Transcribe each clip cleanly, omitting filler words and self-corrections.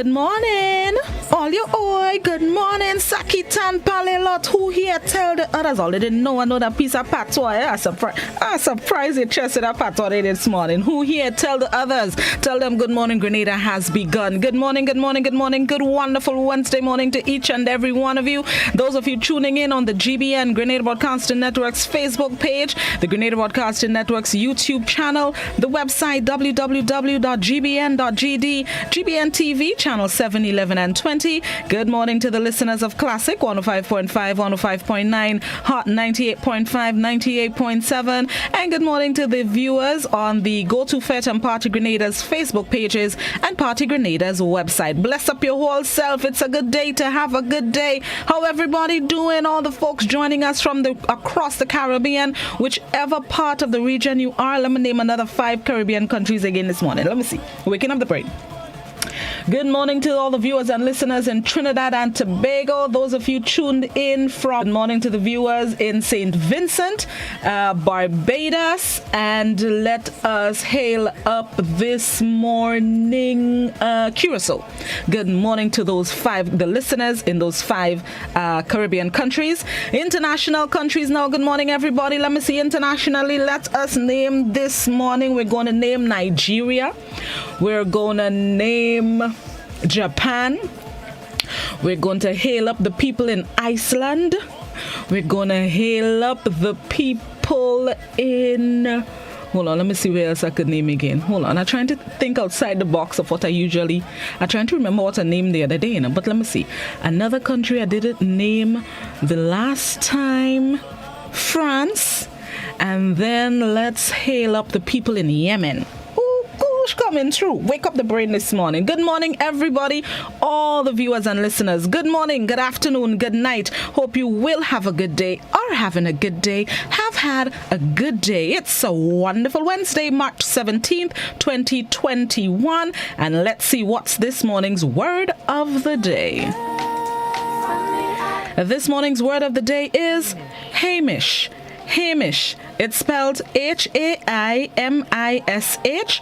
Good morning. All you oi. Good morning. Sakitan Palelot. Who here tell the others? All they didn't know another piece of patois. I'm surprised you trusted that patois this morning. Who here tell the others? Tell them good morning. Grenada has begun. Good morning. Good morning. Good morning. Good wonderful Wednesday morning to each and every one of you. Those of you tuning in on the GBN Grenada Broadcasting Network's Facebook page, the Grenada Broadcasting Network's YouTube channel, the website www.gbn.gd, GBN TV channel 7, 11 and 20. Good morning to the listeners of Classic 105.5, 105.9, Hot 98.5, 98.7, and good morning to the viewers on the Go To Fet and Party Grenada's Facebook pages and Party Grenada's website. Bless up your whole self. It's a good day to have a good day. How everybody doing? All the folks joining us from across the Caribbean, whichever part of the region you are. Let me name another 5 Caribbean countries again this morning. Let me see. Waking up the brain. Good morning to all the viewers and listeners in Trinidad and Tobago. Those of you tuned in from. Good morning to the viewers in St. Vincent, Barbados, and let us hail up this morning Curacao. Good morning to the listeners in those 5 Caribbean countries. International countries now. Good morning, everybody. Let me see internationally. Let us name this morning. We're going to name Nigeria. We're going to name Japan. We're going to hail up the people in Iceland. We're going to hail up the people in... Hold on, let me see where else I could name again. Hold on, I'm trying to think outside the box of what I'm trying to remember what I named the other day, but let me see. Another country I didn't name the last time, France. And then let's hail up the people in Yemen. Coming through. Wake up the brain this morning. Good morning, everybody, all the viewers and listeners. Good morning, good afternoon, good night. Hope you will have a good day, are having a good day, have had a good day. It's a wonderful Wednesday, March 17th, 2021. And let's see what's this morning's word of the day. This morning's word of the day is Hamish. Hamish. It's spelled H-A-I-M-I-S-H.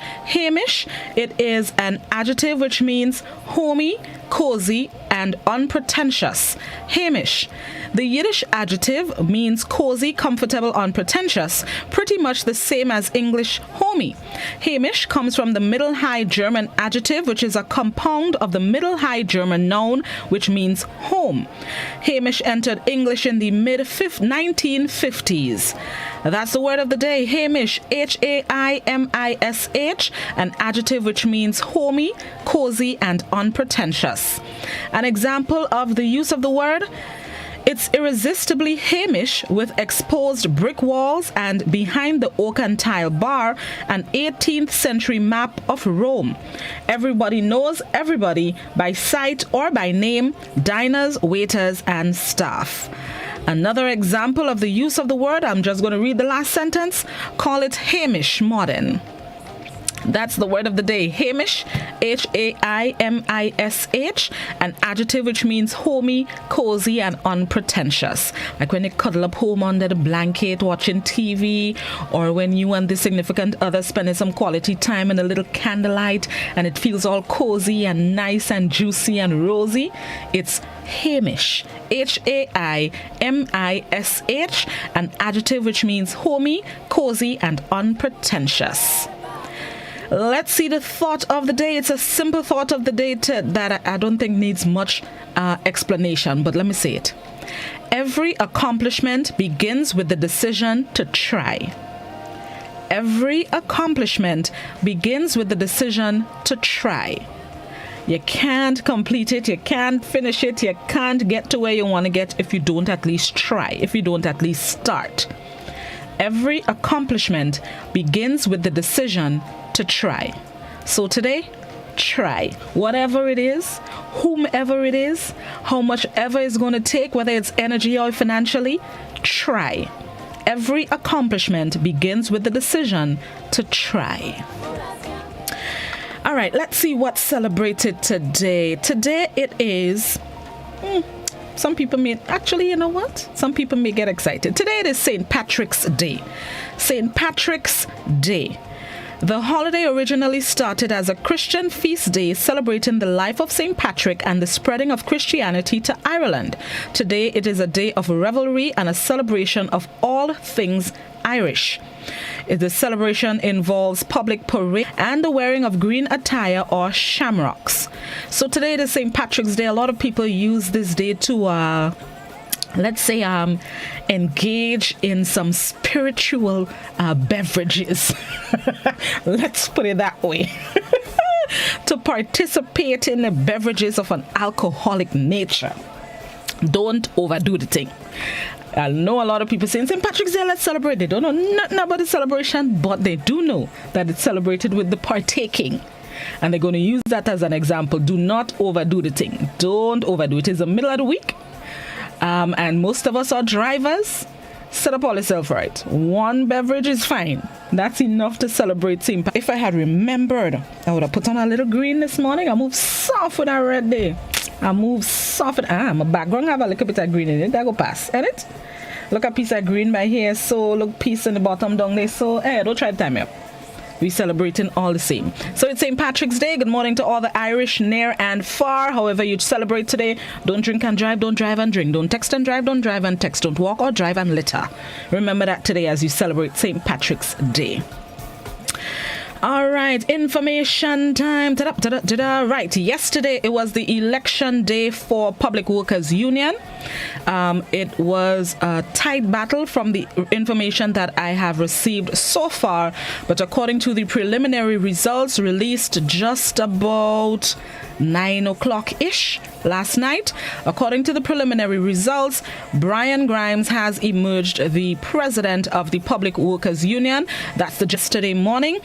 Hamish. It is an adjective which means homey, cozy, and unpretentious. Hamish. The Yiddish adjective means cozy, comfortable, unpretentious, pretty much the same as English homey. Hamish comes from the Middle High German adjective, which is a compound of the Middle High German noun, which means home. Hamish entered English in the mid-1950s. That's the word of the day, Hamish, H-A-I-M-I-S-H, an adjective which means homey, cozy, and unpretentious. An example of the use of the word: it's irresistibly Hamish with exposed brick walls and behind the oak and tile bar, an 18th century map of Rome. Everybody knows everybody by sight or by name, diners, waiters, and staff. Another example of the use of the word, I'm just going to read the last sentence, call it Hamish modern. That's the word of the day, Hamish, H-A-I-M-I-S-H, an adjective which means homey, cozy, and unpretentious. Like when you cuddle up home under the blanket watching TV, or when you and the significant other spending some quality time in a little candlelight and it feels all cozy and nice and juicy and rosy. It's Hamish, H-A-I-M-I-S-H, an adjective which means homey, cozy, and unpretentious. Let's see the thought of the day. It's a simple thought of the day that I don't think needs much explanation, but let me say it. Every accomplishment begins with the decision to try. Every accomplishment begins with the decision to try. You can't complete it, you can't finish it, you can't get to where you want to get if you don't at least try, if you don't at least start. Every accomplishment begins with the decision to try. So today, try. Whatever it is, whomever it is, how much ever it's going to take, whether it's energy or financially, try. Every accomplishment begins with the decision to try. All right, let's see what's celebrated today. Today it is... Some people may... Actually, you know what? Some people may get excited. Today it is St. Patrick's Day. St. Patrick's Day. The holiday originally started as a Christian feast day celebrating the life of St. Patrick and the spreading of Christianity to Ireland. Today, it is a day of revelry and a celebration of all things Irish. The celebration involves public parade and the wearing of green attire or shamrocks. So today it is St. Patrick's Day. A lot of people use this day to let's say engage in some spiritual beverages. Let's put it that way. To participate in the beverages of an alcoholic nature. Don't overdo the thing. I know a lot of people saying St. Patrick's Day, let's celebrate. They don't know nothing about the celebration, but they do know that it's celebrated with the partaking. And they're going to use that as an example. Do not overdo the thing. Don't overdo it. It's the middle of the week. And most of us are drivers. Set up all yourself right. One beverage is fine. That's enough to celebrate St. Patrick's. If I had remembered, I would have put on a little green this morning. I moved soft with that red day. I move soft. My background have a little bit of green in it. That go pass. Ain't it? Look a piece of green by here. So look piece in the bottom down there. So don't try to time me up. We celebrating all the same. So it's St. Patrick's Day. Good morning to all the Irish near and far. However you celebrate today, don't drink and drive, don't drive and drink. Don't text and drive, don't drive and text. Don't walk or drive and litter. Remember that today as you celebrate St. Patrick's Day. All right, information time. Right, yesterday it was the election day for Public Workers Union. It was a tight battle from the information that I have received so far, but according to the preliminary results released just about 9 o'clock-ish last night, according to the preliminary results, Brian Grimes has emerged the president of the Public Workers Union. That's the yesterday morning.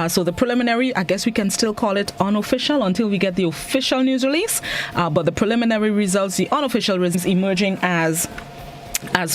So the preliminary, I guess we can still call it unofficial until we get the official news release. But the preliminary results, the unofficial results emerging as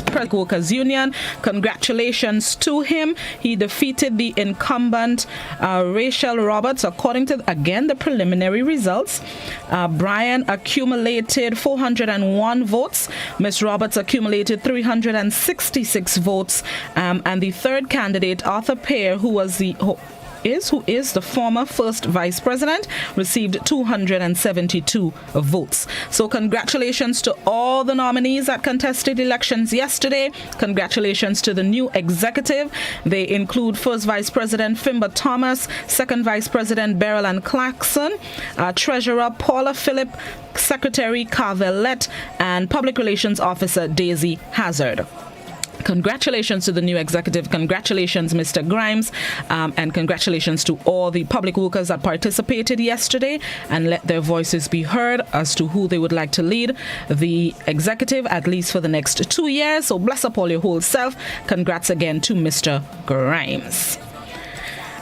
Public Workers Union. Congratulations to him. He defeated the incumbent Rachel Roberts. According to, again, the preliminary results, Brian accumulated 401 votes. Miss Roberts accumulated 366 votes. And the third candidate, Arthur Pear, who is the former first vice president, received 272 votes. So congratulations to all the nominees that contested elections yesterday. Congratulations to the new executive. They include first vice president Fimber Thomas, second vice president Beryl Ann Clarkson, treasurer Paula Phillip, secretary Carvelette, and public relations officer Daisy Hazard. Congratulations to the new executive. Congratulations, Mr. Grimes, and congratulations to all the public workers that participated yesterday, and let their voices be heard as to who they would like to lead the executive, at least for the next 2 years. So bless up all your whole self. Congrats again to Mr. Grimes.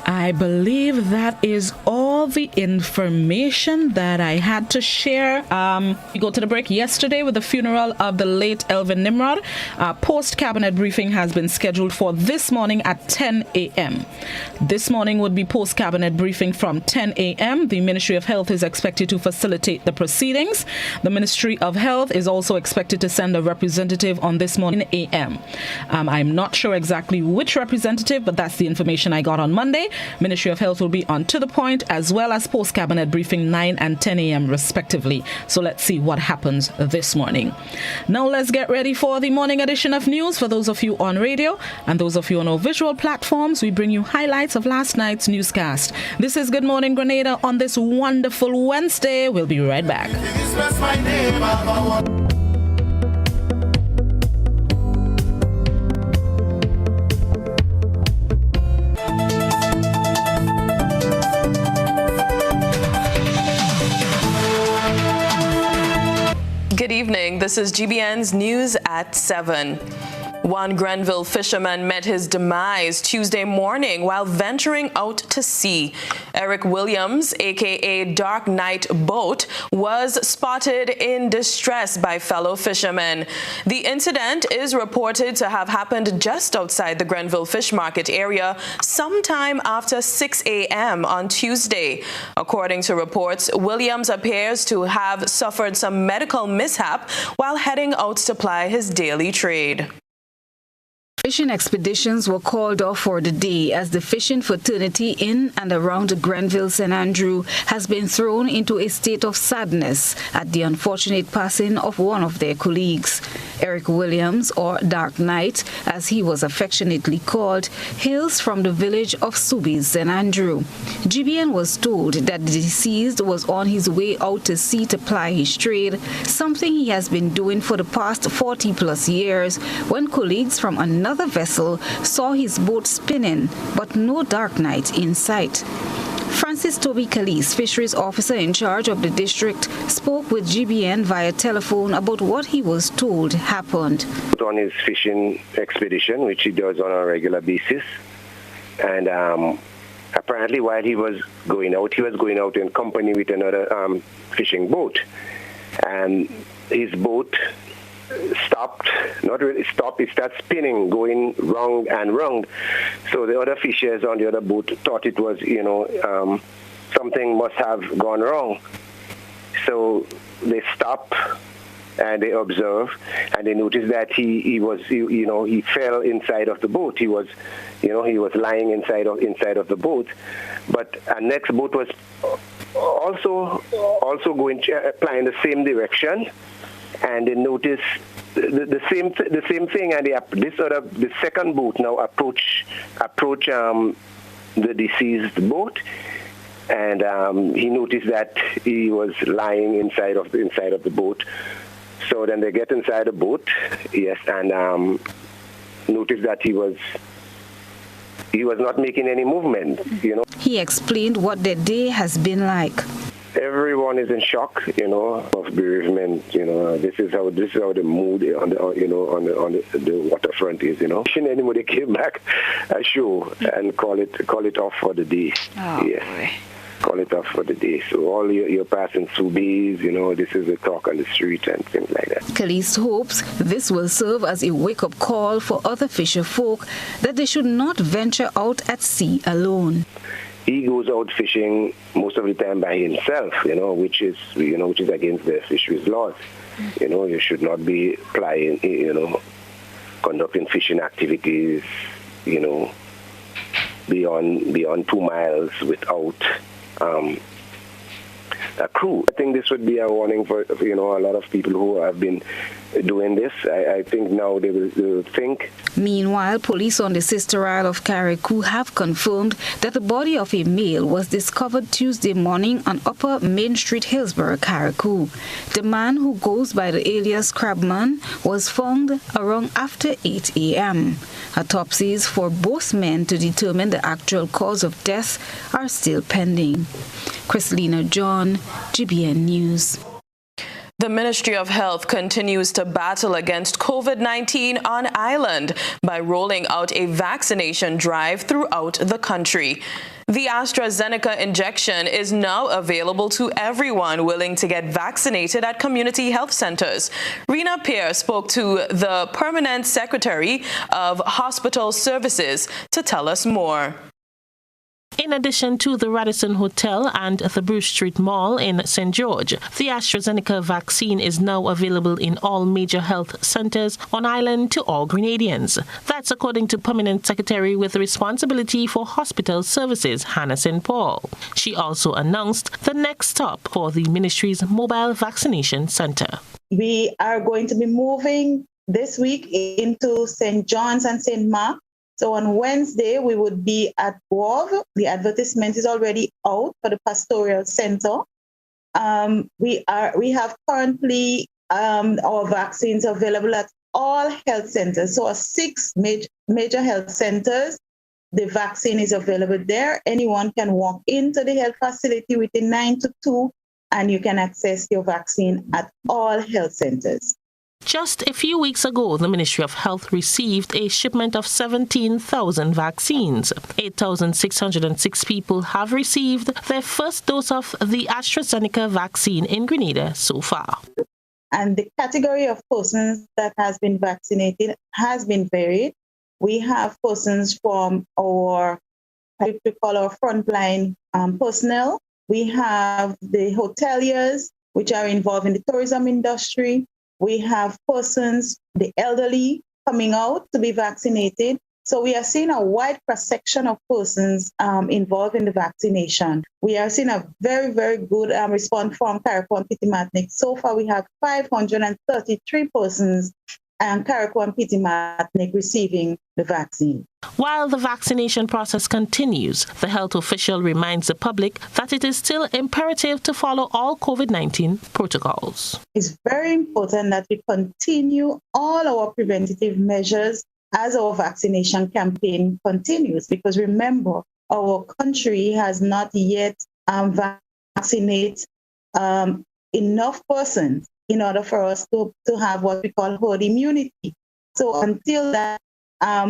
I believe that is all the information that I had to share. We go to the break yesterday with the funeral of the late Elvin Nimrod. Post-cabinet briefing has been scheduled for this morning at 10 a.m. This morning would be post-cabinet briefing from 10 a.m. The Ministry of Health is expected to facilitate the proceedings. The Ministry of Health is also expected to send a representative on this morning at 10 a.m. I'm not sure exactly which representative, but that's the information I got on Monday. Ministry of Health will be on To The Point, as well as post-cabinet briefing 9 and 10 a.m. respectively. So let's see what happens this morning. Now let's get ready for the morning edition of news. For those of you on radio and those of you on our visual platforms, we bring you highlights of last night's newscast. This is Good Morning Grenada on this wonderful Wednesday. We'll be right back. Good evening. This is GBN's News at 7. One Grenville fisherman met his demise Tuesday morning while venturing out to sea. Eric Williams, a.k.a. Dark Knight Boat, was spotted in distress by fellow fishermen. The incident is reported to have happened just outside the Grenville Fish Market area sometime after 6 a.m. on Tuesday. According to reports, Williams appears to have suffered some medical mishap while heading out to ply his daily trade. Fishing expeditions were called off for the day as the fishing fraternity in and around Grenville St. Andrew has been thrown into a state of sadness at the unfortunate passing of one of their colleagues. Eric Williams, or Dark Knight, as he was affectionately called, hails from the village of Subies, St. Andrew. GBN was told that the deceased was on his way out to sea to ply his trade, something he has been doing for the past 40-plus years, when colleagues from another vessel saw his boat spinning, but no Dark Knight in sight. Francis Toby Calise, fisheries officer in charge of the district, spoke with GBN via telephone about what he was told happened. On his fishing expedition, which he does on a regular basis, and apparently while he was going out in company with another fishing boat, and his boat stopped, not really stopped, it started spinning, going round and round. So the other fishers on the other boat thought it was, something must have gone wrong. So they stopped and they observed, and they noticed that he fell inside of the boat. He was lying inside of the boat. But our next boat was also going plying the same direction. And they noticed the same thing, and the second boat now approach the deceased boat, and he noticed that he was lying inside of the boat. So then they get inside the boat, yes, and noticed that he was not making any movement. He explained what the day has been like. Everyone is in shock, of bereavement. This is how the mood on the waterfront is. Anybody came back ashore and call it off for the day. Oh, yes. boy. Call it off for the day. So all your passing Subies, this is the talk on the street and things like that. Calise hopes this will serve as a wake-up call for other fisher folk that they should not venture out at sea alone. He goes out fishing most of the time by himself, which is against the fisheries laws. You should not be plying, conducting fishing activities, beyond 2 miles without a crew. I think this would be a warning for a lot of people who have been doing this. I think now they will think. Meanwhile, police on the sister isle of Carriacou have confirmed that the body of a male was discovered Tuesday morning on Upper Main Street, Hillsborough, Carriacou. The man, who goes by the alias Crabman, was found around after 8 a.m. Autopsies for both men to determine the actual cause of death are still pending. Chrislina John, GBN News. The Ministry of Health continues to battle against COVID-19 on island by rolling out a vaccination drive throughout the country. The AstraZeneca injection is now available to everyone willing to get vaccinated at community health centers. Rena Peer spoke to the Permanent Secretary of Hospital Services to tell us more. In addition to the Radisson Hotel and the Bruce Street Mall in St. George, the AstraZeneca vaccine is now available in all major health centers on island to all Grenadians. That's according to Permanent Secretary with responsibility for hospital services, Hannah St. Paul. She also announced the next stop for the ministry's mobile vaccination center. We are going to be moving this week into St. John's and St. Mark. So on Wednesday, we would be at WOV. The advertisement is already out for the pastoral center. We have currently our vaccines available at all health centers. So 6 major health centers, the vaccine is available there. Anyone can walk into the health facility within 9 to 2, and you can access your vaccine at all health centers. Just a few weeks ago, the Ministry of Health received a shipment of 17,000 vaccines. 8,606 people have received their first dose of the AstraZeneca vaccine in Grenada so far. And the category of persons that has been vaccinated has been varied. We have persons from our frontline personnel. We have the hoteliers, which are involved in the tourism industry. We have persons, the elderly, coming out to be vaccinated. So we are seeing a wide cross-section of persons involved in the vaccination. We are seeing a very, very good response from Carriacou and Petit-Martinique. So far, we have 533 persons and Carriacou and Petit-Martinique receiving the vaccine. While the vaccination process continues, the health official reminds the public that it is still imperative to follow all COVID-19 protocols. It's very important that we continue all our preventative measures as our vaccination campaign continues, because remember, our country has not yet vaccinated enough persons in order for us to have what we call herd immunity. So until that,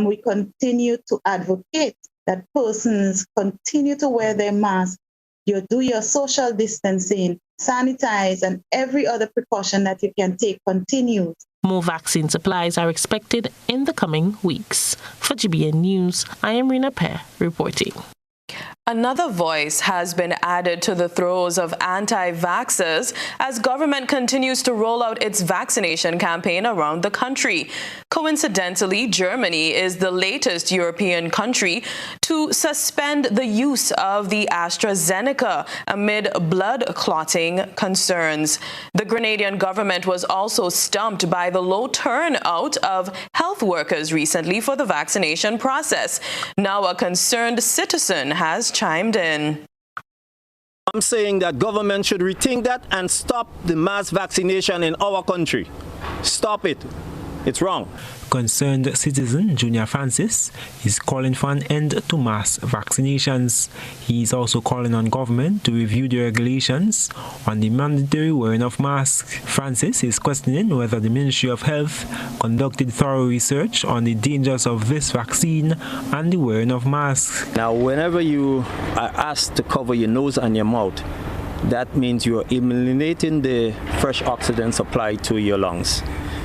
we continue to advocate that persons continue to wear their mask, you do your social distancing, sanitize, and every other precaution that you can take continues. More vaccine supplies are expected in the coming weeks. For GBN News, I am Rina Pear reporting. Another voice has been added to the throes of anti-vaxxers as government continues to roll out its vaccination campaign around the country. Coincidentally, Germany is the latest European country to suspend the use of the AstraZeneca amid blood clotting concerns. The Grenadian government was also stumped by the low turnout of health workers recently for the vaccination process. Now a concerned citizen has chimed in. I'm saying that government should rethink that and stop the mass vaccination in our country. Stop it. It's wrong. Concerned citizen Junior Francis is calling for an end to mass vaccinations. He is also calling on government to review the regulations on the mandatory wearing of masks. Francis is questioning whether the Ministry of Health conducted thorough research on the dangers of this vaccine and the wearing of masks. Now, whenever you are asked to cover your nose and your mouth, that means you're eliminating the fresh oxygen supply to your lungs.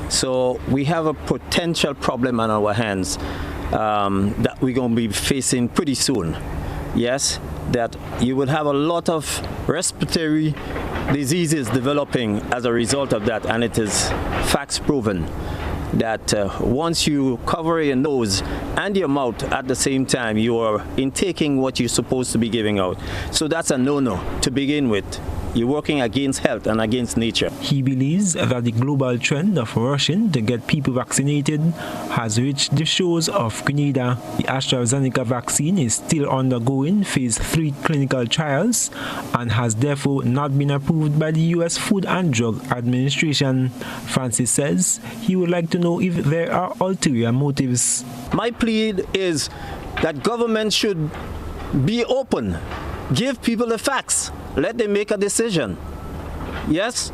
So we have a potential problem on our hands that we're going to be facing pretty soon. Yes, that you will have a lot of respiratory diseases developing as a result of that, and it is facts proven that once you cover your nose and your mouth at the same time, you are intaking what you're supposed to be giving out. So that's a no-no to begin with. You're working against health and against nature. He believes that the global trend of rushing to get people vaccinated has reached the shores of Grenada. The AstraZeneca vaccine is still undergoing phase 3 clinical trials and has therefore not been approved by the U.S. Food and Drug Administration. Francis says he would like to know if there are ulterior motives. My plea is that government should be open, give people the facts. Let them make a decision. Yes,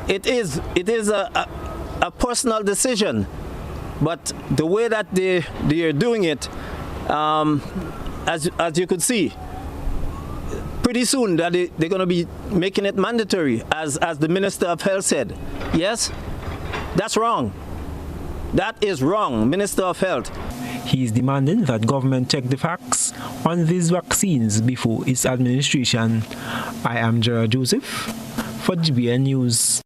it is a personal decision, but the way that they are doing it, as you could see, pretty soon that they're going to be making it mandatory, as the Minister of Health said. Yes, that's wrong. That is wrong, Minister of Health. He is demanding that government check the facts on these vaccines before its administration. I am Gerard Joseph for GBN News.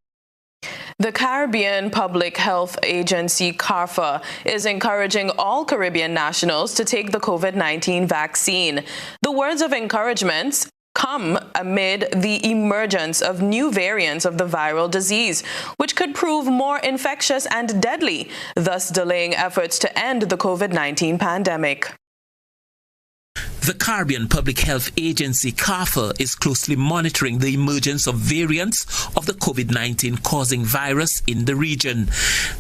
The Caribbean Public Health Agency, CARPHA, is encouraging all Caribbean nationals to take the COVID-19 vaccine. The words of encouragement come amid the emergence of new variants of the viral disease, which could prove more infectious and deadly, thus delaying efforts to end the COVID-19 pandemic. The Caribbean Public Health Agency, CARPHA, is closely monitoring the emergence of variants of the COVID-19 causing virus in the region.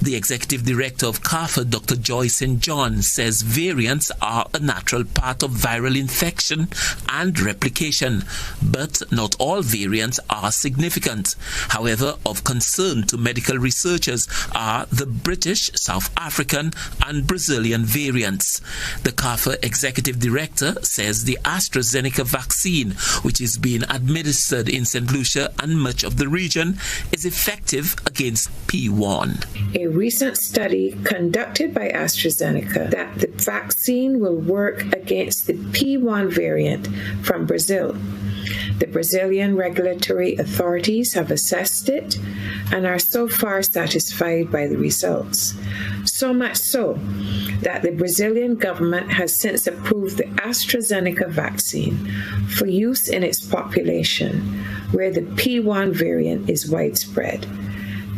The Executive Director of CARPHA, Dr. Joy St. John, says variants are a natural part of viral infection and replication, but not all variants are significant. However, of concern to medical researchers are the British, South African, and Brazilian variants. The CARPHA Executive Director says the AstraZeneca vaccine, which is being administered in St. Lucia and much of the region, is effective against P1. A recent study conducted by AstraZeneca that the vaccine will work against the P1 variant from Brazil. The Brazilian regulatory authorities have assessed it and are so far satisfied by the results. So much so that the Brazilian government has since approved the AstraZeneca vaccine for use in its population, where the P1 variant is widespread,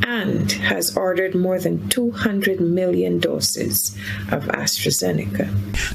and has ordered more than 200 million doses of AstraZeneca.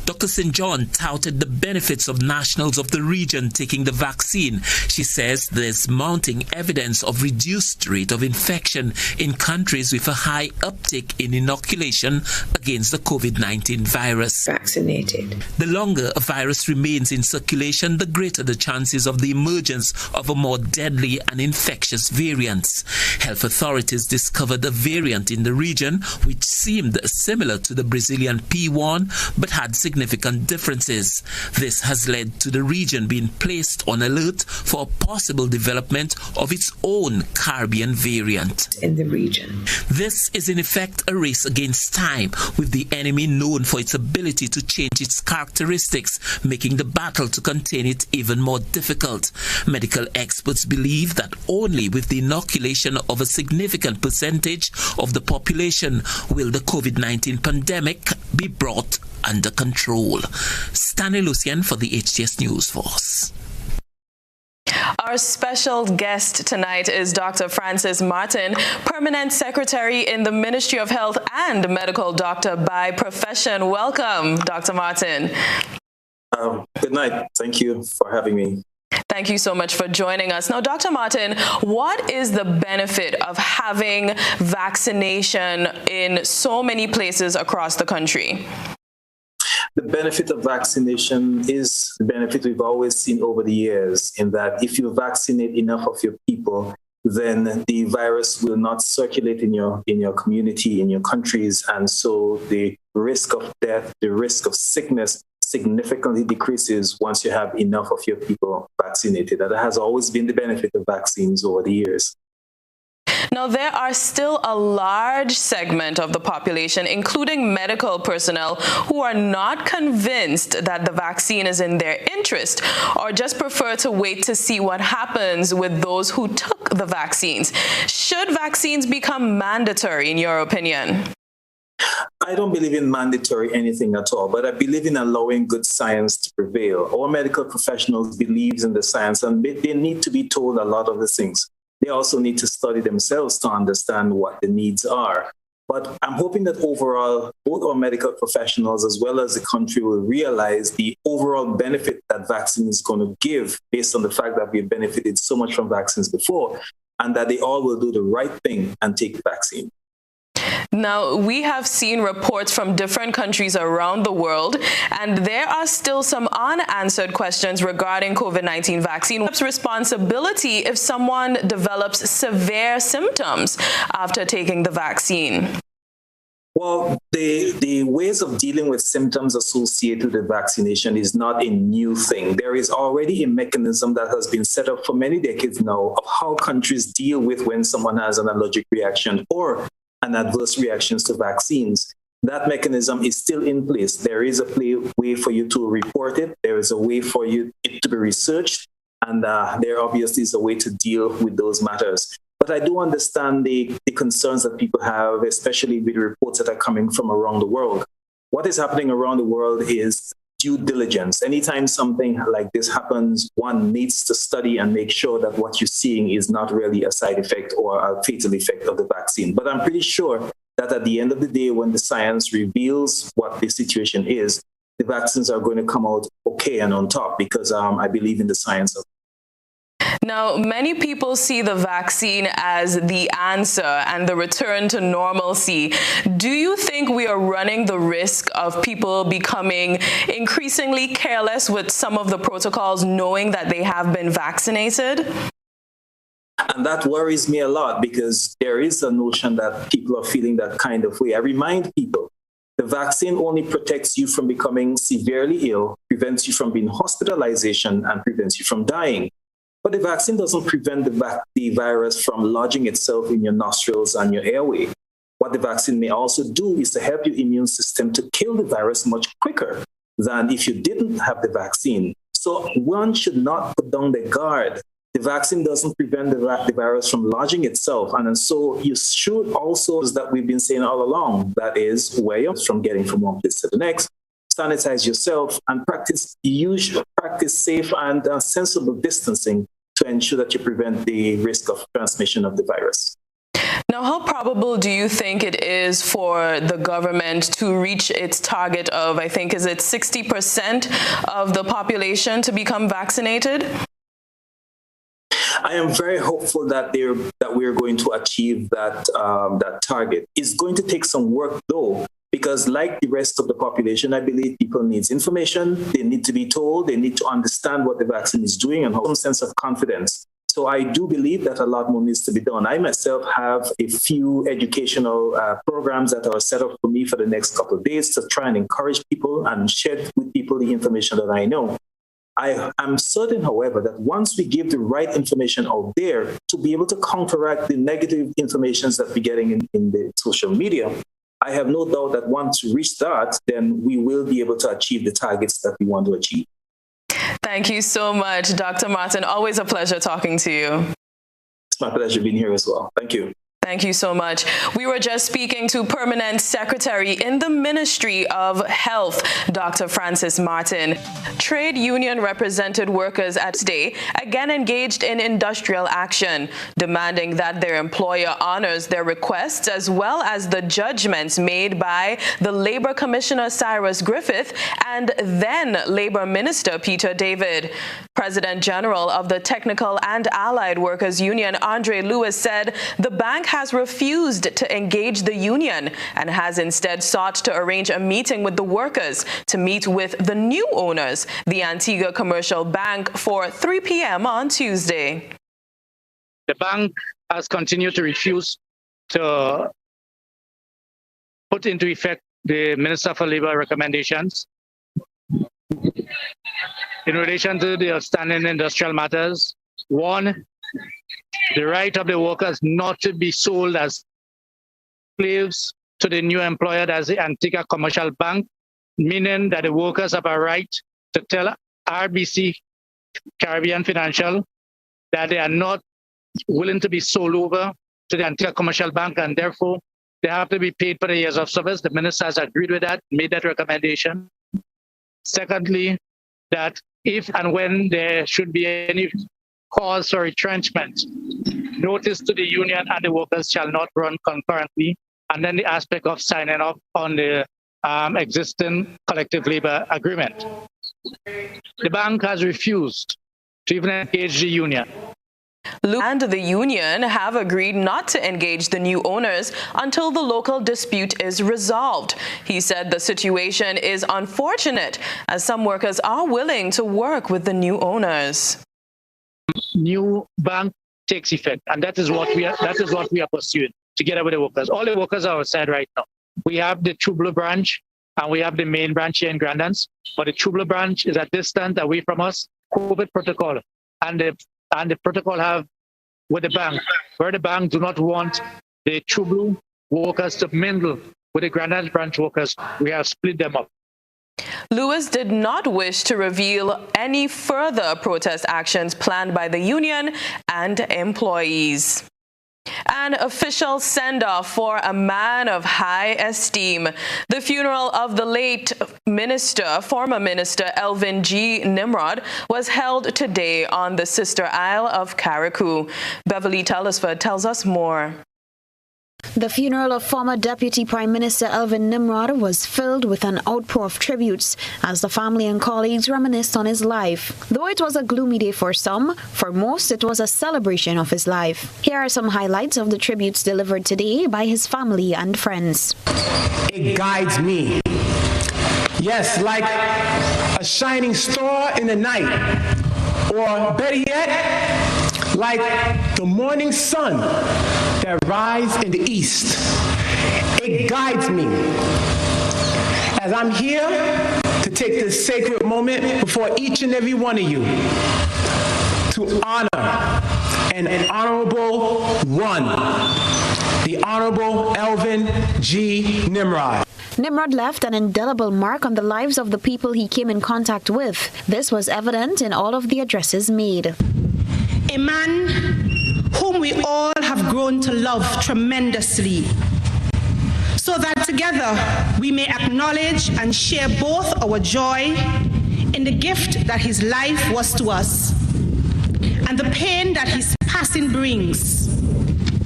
Dr. St. John touted the benefits of nationals of the region taking the vaccine. She says there's mounting evidence of reduced rate of infection in countries with a high uptick in inoculation against the COVID-19 virus. Vaccinated. The longer a virus remains in circulation, the greater the chances of the emergence of a more deadly and infectious variant. Health authorities discovered a variant in the region which seemed similar to the Brazilian P1 but had significant differences. This has led to the region being placed on alert for a possible development of its own Caribbean variant in the region. This is in effect a race against time, with the enemy known for its ability to change its characteristics, making the battle to contain it even more difficult. Medical experts believe that only with the inoculation of a significant percentage of the population will the COVID-19 pandemic be brought under control. Stanley Lucian for the HTS News Force. Our special guest tonight is Dr. Francis Martin, Permanent Secretary in the Ministry of Health and medical doctor by profession. Welcome, Dr. Martin. Good night. Thank you for having me. Thank you so much for joining us. Now, Dr. Martin, what is the benefit of having vaccination in so many places across the country? The benefit of vaccination is the benefit we've always seen over the years, in that if you vaccinate enough of your people, then the virus will not circulate in your community, in your countries, and so the risk of death, the risk of sickness significantly decreases once you have enough of your people vaccinated. That has always been the benefit of vaccines over the years. Now, there are still a large segment of the population, including medical personnel, who are not convinced that the vaccine is in their interest, or just prefer to wait to see what happens with those who took the vaccines. Should vaccines become mandatory, in your opinion? I don't believe in mandatory anything at all, but I believe in allowing good science to prevail. All medical professionals believe in the science, and they need to be told a lot of the things. They also need to study themselves to understand what the needs are. But I'm hoping that overall, both our medical professionals as well as the country will realize the overall benefit that vaccine is going to give, based on the fact that we've benefited so much from vaccines before, and that they all will do the right thing and take the vaccine. Now, we have seen reports from different countries around the world, and there are still some unanswered questions regarding COVID-19 vaccine. What's responsibility if someone develops severe symptoms after taking the vaccine? Well, the ways of dealing with symptoms associated with vaccination is not a new thing. There is already a mechanism that has been set up for many decades now of how countries deal with when someone has an allergic reaction or an adverse reactions to vaccines. That mechanism is still in place. There is a way for you to report it. There is a way for it to be researched. And there obviously is a way to deal with those matters. But I do understand the concerns that people have, especially with reports that are coming from around the world. What is happening around the world is due diligence. Anytime something like this happens, one needs to study and make sure that what you're seeing is not really a side effect or a fatal effect of the vaccine. But I'm pretty sure that at the end of the day, when the science reveals what the situation is, the vaccines are going to come out okay and on top, because I believe in the science of it. Now, many people see the vaccine as the answer and the return to normalcy. Do you think we are running the risk of people becoming increasingly careless with some of the protocols, knowing that they have been vaccinated? And that worries me a lot, because there is a notion that people are feeling that kind of way. I remind people, the vaccine only protects you from becoming severely ill, prevents you from being hospitalization, and prevents you from dying. But the vaccine doesn't prevent the virus from lodging itself in your nostrils and your airway. What the vaccine may also do is to help your immune system to kill the virus much quicker than if you didn't have the vaccine. So one should not put down the guard The vaccine doesn't prevent the virus from lodging itself. And so you should also, as that we've been saying all along, that is, wear your from getting from one place to the next, sanitize yourself, and practice safe and sensible distancing to ensure that you prevent the risk of transmission of the virus. Now, how probable do you think it is for the government to reach its target of, I think, is it 60% of the population to become vaccinated? I am very hopeful that we're going to achieve that target. It's going to take some work, though, because like the rest of the population, I believe people need information. They need to be told. They need to understand what the vaccine is doing and have some sense of confidence. So I do believe that a lot more needs to be done. I myself have a few educational programs that are set up for me for the next couple of days to try and encourage people and share with people the information that I know. I am certain, however, that once we give the right information out there to be able to counteract the negative information that we're getting in the social media, I have no doubt that once we reach that, then we will be able to achieve the targets that we want to achieve. Thank you so much, Dr. Martin. Always a pleasure talking to you. It's my pleasure being here as well. Thank you. Thank you so much. We were just speaking to Permanent Secretary in the Ministry of Health, Dr. Francis Martin. Trade union represented workers at today again engaged in industrial action, demanding that their employer honors their requests as well as the judgments made by the Labour Commissioner Cyrus Griffith and then Labour Minister Peter David. President General of the Technical and Allied Workers Union, Andre Lewis, said the bank has refused to engage the union and has instead sought to arrange a meeting with the workers to meet with the new owners, the Antigua Commercial Bank, for 3 p.m. on Tuesday. The bank has continued to refuse to put into effect the Minister for Labour recommendations in relation to the outstanding industrial matters. One, the right of the workers not to be sold as slaves to the new employer, as the Antigua Commercial Bank, meaning that the workers have a right to tell RBC Caribbean Financial that they are not willing to be sold over to the Antigua Commercial Bank, and therefore they have to be paid for the years of service. The minister has agreed with that, made that recommendation. Secondly, that if and when there should be any cause for retrenchment, notice to the union and the workers shall not run concurrently. And then the aspect of signing up on the existing collective labor agreement. The bank has refused to even engage the union. And the union have agreed not to engage the new owners until the local dispute is resolved. He said the situation is unfortunate as some workers are willing to work with the new owners. New bank takes effect, and that is what we are pursuing together with the workers. All the workers are outside right now. We have the True Blue branch and we have the main branch here in Grandans, but the True Blue branch is a distance away from us. COVID protocol and the protocol have with the bank, where the bank do not want the True Blue workers to mingle with the Grandans branch workers. We have split them up. Lewis did not wish to reveal any further protest actions planned by the union and employees. An official send-off for a man of high esteem. The funeral of the late former minister Elvin G. Nimrod was held today on the sister isle of Carriacou. Beverly Tellisford tells us more. The funeral of former Deputy Prime Minister Elvin Nimrod was filled with an outpour of tributes as the family and colleagues reminisced on his life. Though it was a gloomy day for some, for most it was a celebration of his life. Here are some highlights of the tributes delivered today by his family and friends. It guides me. Yes, like a shining star in the night, or better yet, like the morning sun that rises in the east. It guides me as I'm here to take this sacred moment before each and every one of you to honor an honorable one, the Honorable Elvin G. Nimrod. Nimrod left an indelible mark on the lives of the people he came in contact with. This was evident in all of the addresses made. a man whom we all have grown to love tremendously, so that together we may acknowledge and share both our joy in the gift that his life was to us and the pain that his passing brings.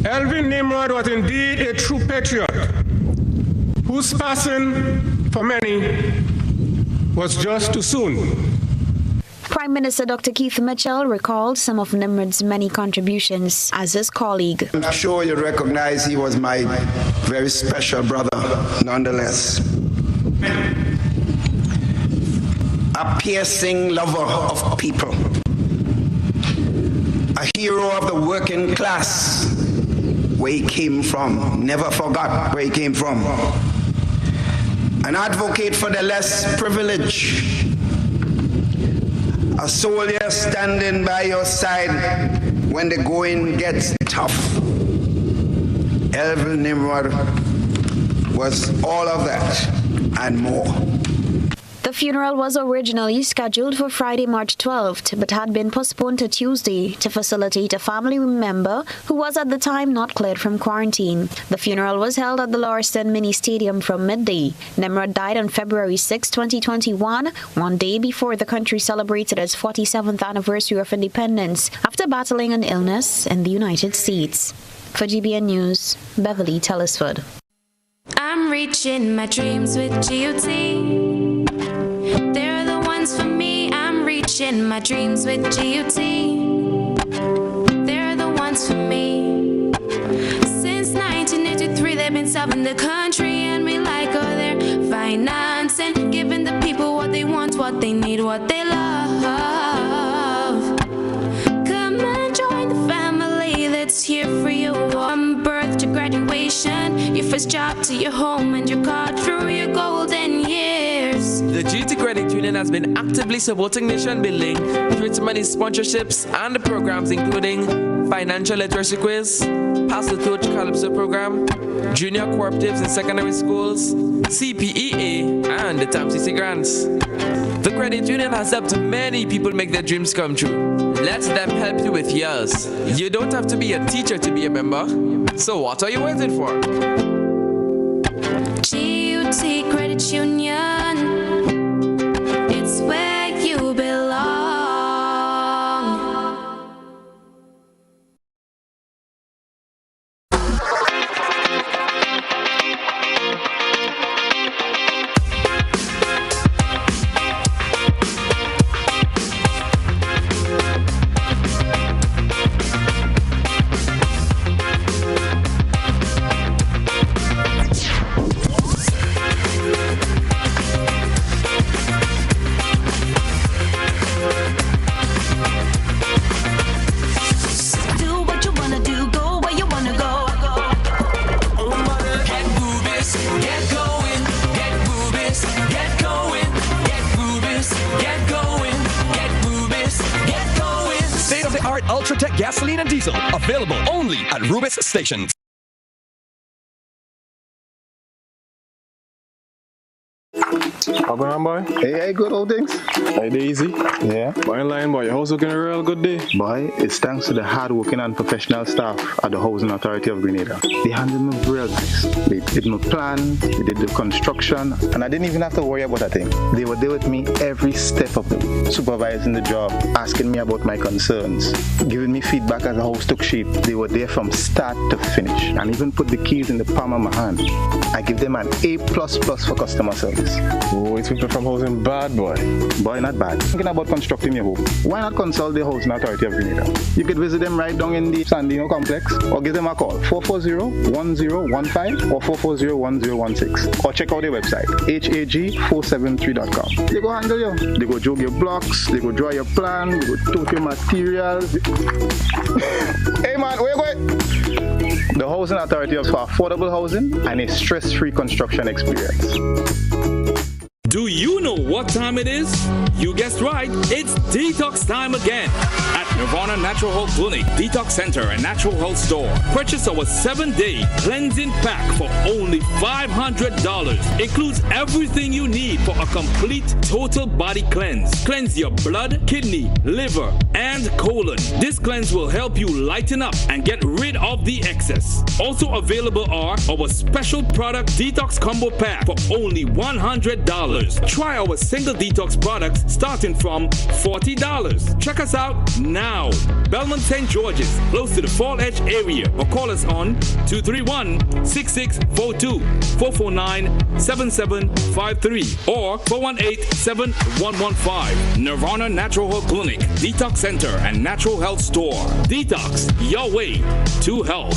Elvin Nimrod was indeed a true patriot, whose passing for many was just too soon. Prime Minister Dr. Keith Mitchell recalled some of Nimrod's many contributions as his colleague. I'm sure you recognize he was my very special brother, nonetheless. A piercing lover of people, a hero of the working class, where he came from, never forgot where he came from, an advocate for the less privileged, a soldier standing by your side when the going gets tough. Elvin Nimrod was all of that and more. The funeral was originally scheduled for Friday, March 12th, but had been postponed to Tuesday to facilitate a family member who was at the time not cleared from quarantine. The funeral was held at the Lauriston Mini Stadium from midday. Nimrod died on February 6, 2021, one day before the country celebrated its 47th anniversary of independence, after battling an illness in the United States. For GBN News, Beverly Tellisford. I'm reaching my dreams with GOT. They're the ones for me. I'm reaching my dreams with GOT. They're the ones for me. Since 1983, they've been serving the country, and we like all their financing, giving the people what they want, what they need, what they love. Come and join the family that's here for you. From birth to graduation, your first job to your home, and your car through your golden years. The GT Credit Union has been actively supporting nation building through its many sponsorships and programs, including financial literacy quiz, Pass the Torch Calypso program, junior cooperatives in secondary schools, CPEA, and the TAMCC grants. The credit union has helped many people make their dreams come true. Let them help you with yours. You don't have to be a teacher to be a member. So what are you waiting for? GUT Credit Union, it's where you belong. Ultratech gasoline and diesel, available only at Rubis stations. How going on, boy? Hey, good old things. Hey, Daisy. Yeah. Boy, in line, boy. Your house looking a real good day. Boy, it's thanks to the hard-working and professional staff at the Housing Authority of Grenada. They handled me real nice. They did my plan, they did the construction, and I didn't even have to worry about a thing. They were there with me every step of the way, supervising the job, asking me about my concerns, giving me feedback as the house took shape. They were there from start to finish, and even put the keys in the palm of my hand. I give them an A++ for customer service. Oh, it's people from housing bad, boy. Boy, not bad. Thinking about constructing your home. Why not consult the Housing Authority of Grenada? You could visit them right down in the Sandino complex, or give them a call, 440-1015 or 440-1016. Or check out their website, hag473.com. They go handle you. They go jog your blocks, they go draw your plan, they go tote your materials. Hey man, where you going? The Housing Authority is for affordable housing and a stress-free construction experience. Do you know what time it is? You guessed right, it's detox time again at Nirvana Natural Health Clinic, Detox Center and Natural Health Store. Purchase our 7-day cleansing pack for only $500. Includes everything you need for a complete total body cleanse. Cleanse your blood, kidney, liver, and colon. This cleanse will help you lighten up and get rid of the excess. Also available are our special product detox combo pack for only $100. Try our single detox products starting from $40. Check us out now. Belmont St. George's, close to the Fall Edge area, or call us on 231-6642, 449-7753, or 418-7115. Nirvana Natural Health Clinic, Detox Center, and Natural Health Store. Detox, your way to health.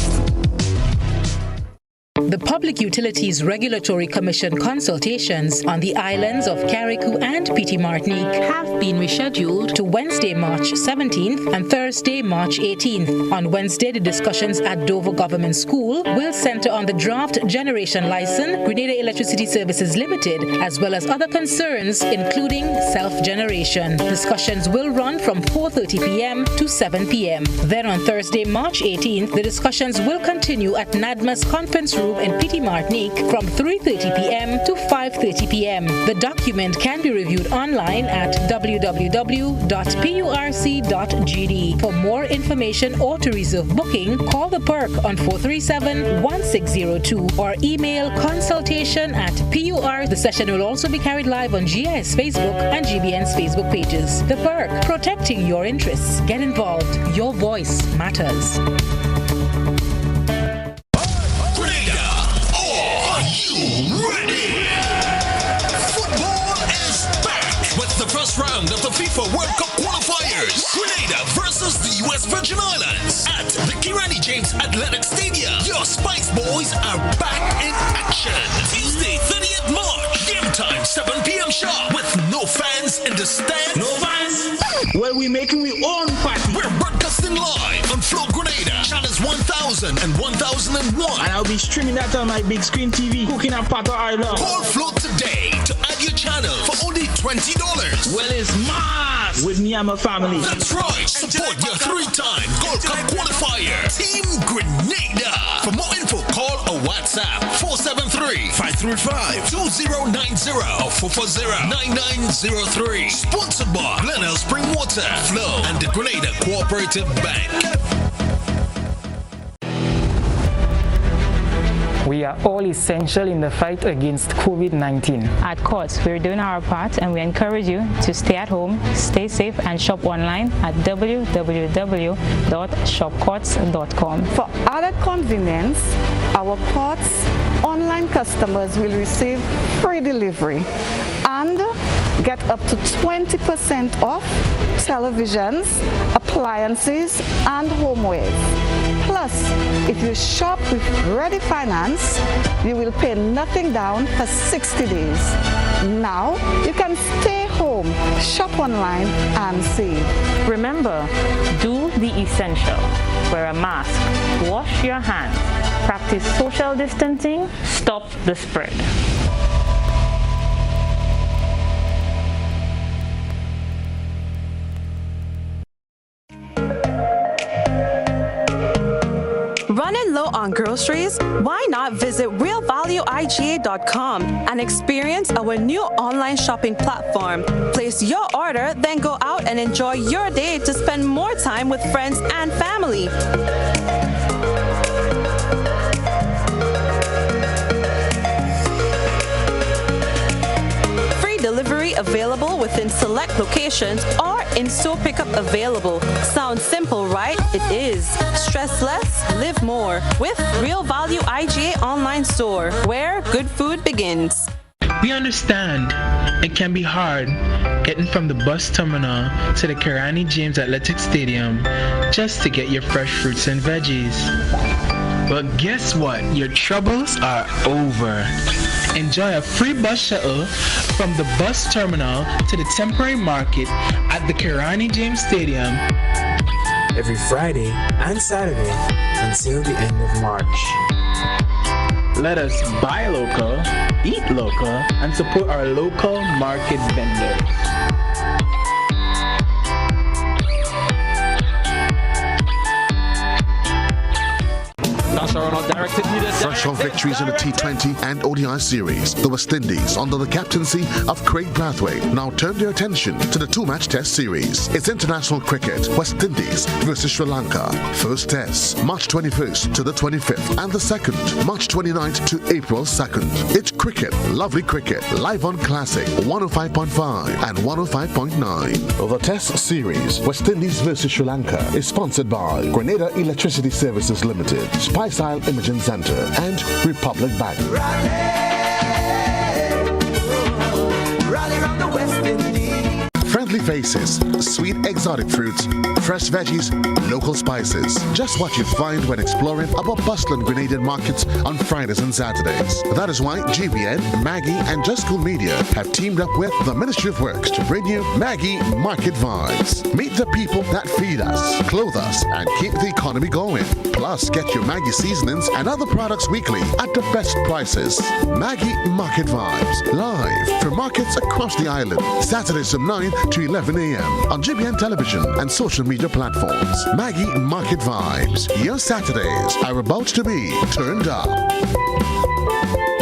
The Public Utilities Regulatory Commission consultations on the islands of Carriacou and Petite Martinique have been rescheduled to Wednesday, March 17th and Thursday, March 18th. On Wednesday, the discussions at Dover Government School will center on the draft generation license, Grenada Electricity Services Limited, as well as other concerns, including self-generation. Discussions will run from 4:30 p.m. to 7 p.m. Then on Thursday, March 18th, the discussions will continue at NADMA's conference room in Petite Martinique from 3:30 p.m. to 5:30 p.m. The document can be reviewed online at www.purc.gd. For more information or to reserve booking, call the PERC on 437-1602 or email consultation@PUR. The session will also be carried live on GIS Facebook and GBN's Facebook pages. The PERC, protecting your interests. Get involved. Your voice matters. Round of the FIFA World Cup qualifiers. Grenada versus the U.S. Virgin Islands at the Grenada James Athletic Stadium. Your Spice Boys are back in action. Tuesday, 30th March. Game time, 7 p.m. sharp. With no fans in the stands. No fans? Well, we're making our own party. We're broadcasting live on Flow Grenada, channels 1000 and 1001. And I'll be streaming that on my big screen TV, cooking up Pato Island. Call Flow today to add your channel for only $20. Well, it's mass with me and my family. That's right. Support your 3-time Gold Cup qualifier, Team Grenada. For more info, call or WhatsApp 473-535-2090 or 440-9903. Sponsored by Glenelg Spring Water, Flow, and the Grenada Cooperative Bank. We are all essential in the fight against COVID-19. At Courts, we're doing our part and we encourage you to stay at home, stay safe, and shop online at www.shopcourts.com. For added convenience, our Courts online customers will receive free delivery and get up to 20% off televisions, appliances, and homewares. Plus, if you shop with Ready Finance, you will pay nothing down for 60 days. Now, you can stay home, shop online, and save. Remember, do the essential. Wear a mask, wash your hands, practice social distancing, stop the spread. Running low on groceries? Why not visit realvalueiga.com and experience our new online shopping platform. Place your order, then go out and enjoy your day to spend more time with friends and family. Delivery available within select locations or in-store pickup available. Sounds simple, right? It is. Stress less, live more with Real Value IGA online store, where good food begins. We understand it can be hard getting from the bus terminal to the Grenada James Athletic Stadium just to get your fresh fruits and veggies. But guess what? Your troubles are over. Enjoy a free bus shuttle from the bus terminal to the temporary market at the Grenada James Stadium every Friday and Saturday until the end of March. Let us buy local, eat local, and support our local market vendors. Fresh from victories in the T20 and ODI series, the West Indies, under the captaincy of Craig Brathwaite, now turn their attention to the two-match test series. It's international cricket, West Indies versus Sri Lanka. First test, March 21st to the 25th, and the second, March 29th to April 2nd. It's cricket, lovely cricket, live on Classic 105.5 and 105.9. The test series, West Indies versus Sri Lanka, is sponsored by Grenada Electricity Services Limited, Spice Isle Imaging Center, and Republic Bank. Friendly faces, sweet exotic fruits, fresh veggies, local spices. Just what you find when exploring our bustling Grenadian markets on Fridays and Saturdays. That is why GBN, Maggie, and Just Cool Media have teamed up with the Ministry of Works to bring you Maggie Market Vibes. Meet the people that feed us, clothe us, and keep the economy going. Plus, get your Maggie seasonings and other products weekly at the best prices. Maggie Market Vibes, live from markets across the island, Saturdays from 9 to 11 a.m. on GBN television and social media platforms. Maggie Market Vibes. Your Saturdays are about to be turned up.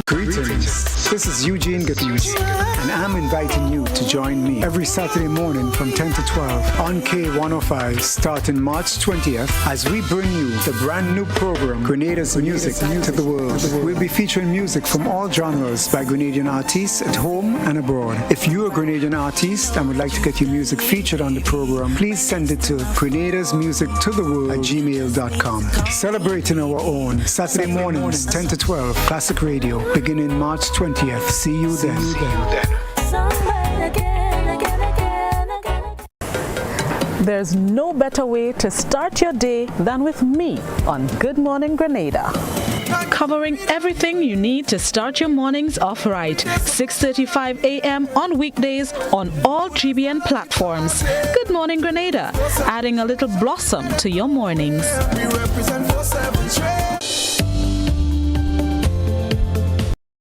Greetings. This is Eugene Gattuso, and I'm inviting you to join me every Saturday morning from 10 to 12 on K105 starting March 20th as we bring you the brand new program Grenada's Music to the World. We'll be featuring music from all genres by Grenadian artists at home and abroad. If you're a Grenadian artist and would like to get your music featured on the program, please send it to grenadasmusictotheworld@gmail.com. Celebrating our own Saturday mornings 10 to 12 Classic Radio beginning March 20th. See you then. There's no better way to start your day than with me on Good Morning Grenada. Covering everything you need to start your mornings off right. 6:35 a.m. on weekdays on all GBN platforms. Good Morning Grenada, adding a little blossom to your mornings.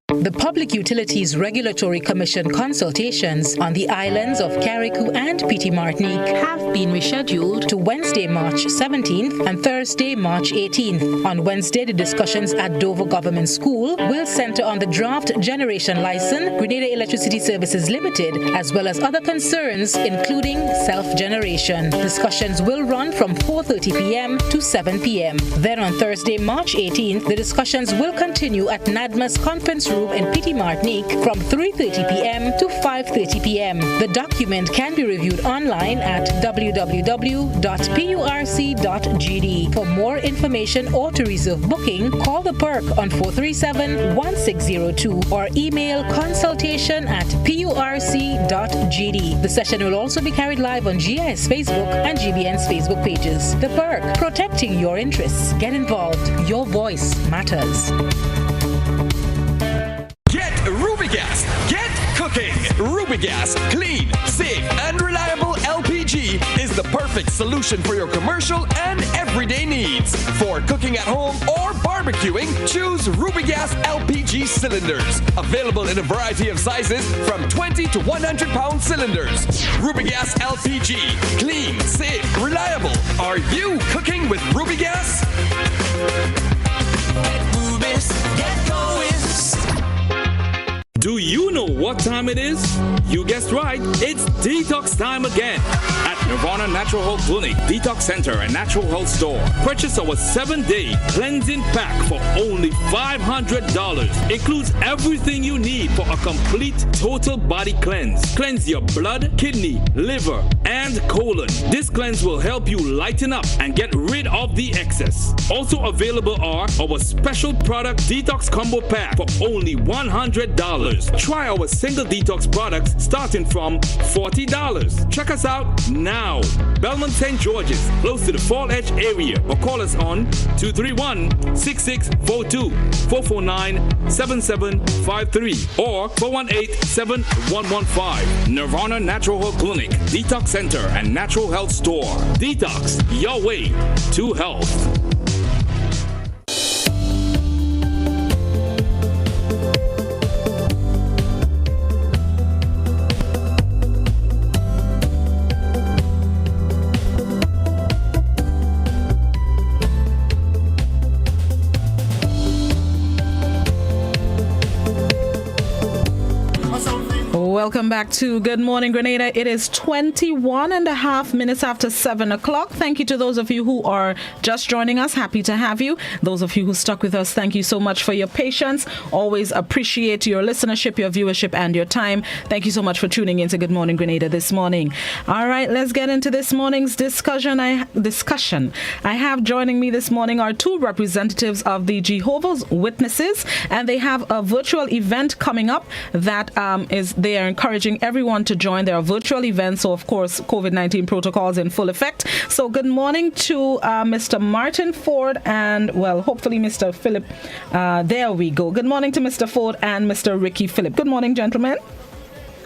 The Public Utilities Regulatory Commission consultations on the islands of Carriacou and Petite Martinique have been rescheduled to Wednesday, March 17th and Thursday, March 18th. On Wednesday, the discussions at Dover Government School will center on the draft generation license, Grenada Electricity Services Limited, as well as other concerns, including self-generation. Discussions will run from 4:30 p.m. to 7 p.m. Then on Thursday, March 18th, the discussions will continue at NADMA's conference room in Petite Martinique from 3:30 p.m. to 5:30 p.m. The document can be reviewed online at www.purc.gd. For more information or to reserve booking, call the PERC on 437-1602 or email consultation@purc.gd. The session will also be carried live on GIS Facebook and GBN's Facebook pages. The PERC, protecting your interests. Get involved. Your voice matters. Rubigas, get cooking. Rubigas, clean, safe, and reliable LPG is the perfect solution for your commercial and everyday needs. For cooking at home or barbecuing, choose Rubigas LPG cylinders. Available in a variety of sizes from 20 to 100 pound cylinders. Rubigas LPG, clean, safe, reliable. Are you cooking with Rubigas? Get Rubis, get going. Do you know what time it is? You guessed right, it's detox time again. At Nirvana Natural Health Clinic, Detox Center, and Natural Health Store. Purchase our 7-day cleansing pack for only $500. Includes everything you need for a complete total body cleanse. Cleanse your blood, kidney, liver, and colon. This cleanse will help you lighten up and get rid of the excess. Also available are our special product detox combo pack for only $100. Try our single detox products starting from $40. Check us out now. Belmont St. George's, close to the Fall Edge area, or call us on 231-6642, 449-7753, or 418-7115. Nirvana Natural Health Clinic, Detox Center, and Natural Health Store. Detox, your way to health. Welcome back to Good Morning Grenada. It is 21 and a half minutes after 7 o'clock. Thank you to those of you who are just joining us. Happy to have you. Those of you who stuck with us, thank you so much for your patience. Always appreciate your listenership, your viewership, and your time. Thank you so much for tuning in to Good Morning Grenada this morning. All right, let's get into this morning's discussion. I have joining me this morning are two representatives of the Jehovah's Witnesses, and they have a virtual event coming up that they are encouraging everyone to join their virtual event. So, of course, COVID-19 protocols in full effect. So, good morning to Mr. Martin Forde and, well, hopefully Mr. Phillip. There we go. Good morning to Mr. Forde and Mr. Ricky Phillip. Good morning, gentlemen.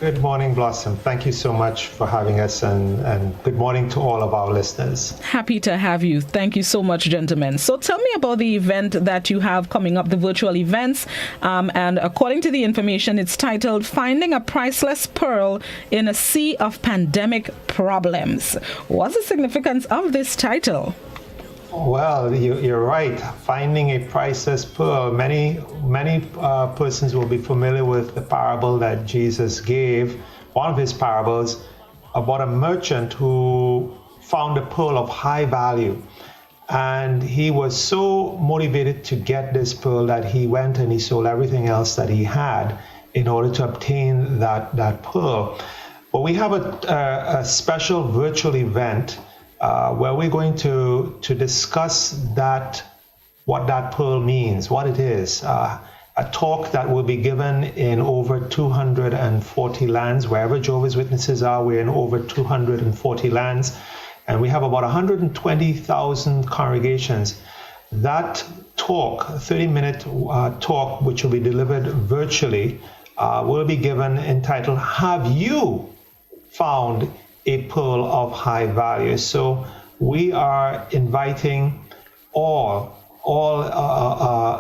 Good morning, Blossom. Thank you so much for having us, and good morning to all of our listeners. Happy to have you. Thank you so much, gentlemen. So tell me about the event that you have coming up, the virtual events. And according to the information, it's titled Finding a Priceless Pearl in a Sea of Pandemic Problems. What's the significance of this title? Well, you're right. Finding a priceless pearl. Many persons will be familiar with the parable that Jesus gave, one of his parables, about a merchant who found a pearl of high value. And he was so motivated to get this pearl that he went and he sold everything else that he had in order to obtain that pearl. But we have a special virtual event where we're going to discuss what that pearl means, what it is. A talk that will be given in over 240 lands. Wherever Jehovah's Witnesses are, we're in over 240 lands. And we have about 120,000 congregations. That talk, 30-minute talk, which will be delivered virtually, will be given entitled, Have You Found a Pearl of High Value? So we are inviting all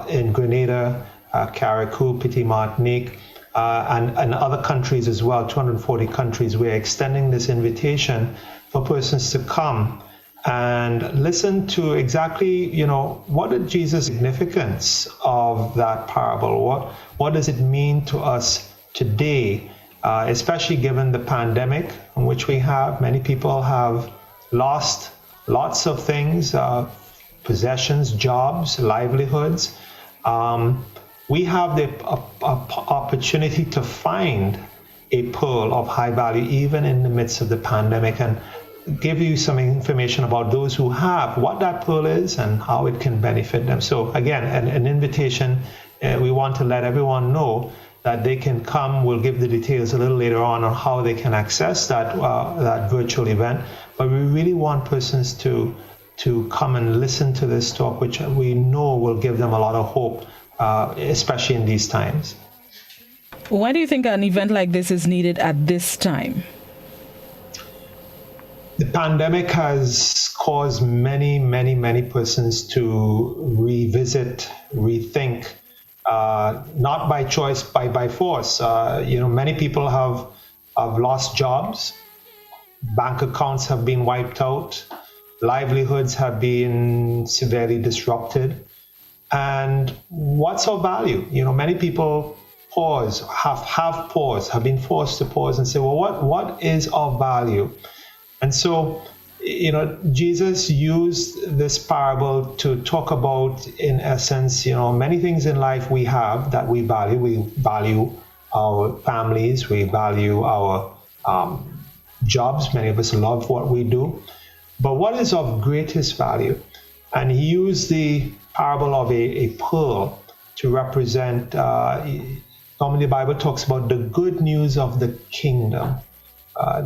in Grenada, Carriacou, Petit Martinique, and other countries as well, 240 countries. We are extending this invitation for persons to come and listen to exactly, what is Jesus' significance of that parable? What does it mean to us today? Especially given the pandemic in which we have. Many people have lost lots of things, possessions, jobs, livelihoods. We have the opportunity to find a pearl of high value even in the midst of the pandemic, and give you some information about those who have, what that pearl is and how it can benefit them. So again, an invitation. We want to let everyone know that they can come. We'll give the details a little later on how they can access that virtual event. But we really want persons to come and listen to this talk, which we know will give them a lot of hope, especially in these times. Why do you think an event like this is needed at this time? The pandemic has caused many persons to revisit, rethink, not by choice, by force. Many people have lost jobs, bank accounts have been wiped out, livelihoods have been severely disrupted. And what's of value? Many people have been forced to pause and say, well, what is of value? And so, Jesus used this parable to talk about, in essence, many things in life we have that we value. We value our families, we value our jobs. Many of us love what we do. But what is of greatest value? And he used the parable of a pearl to represent, normally the Bible talks about the good news of the kingdom.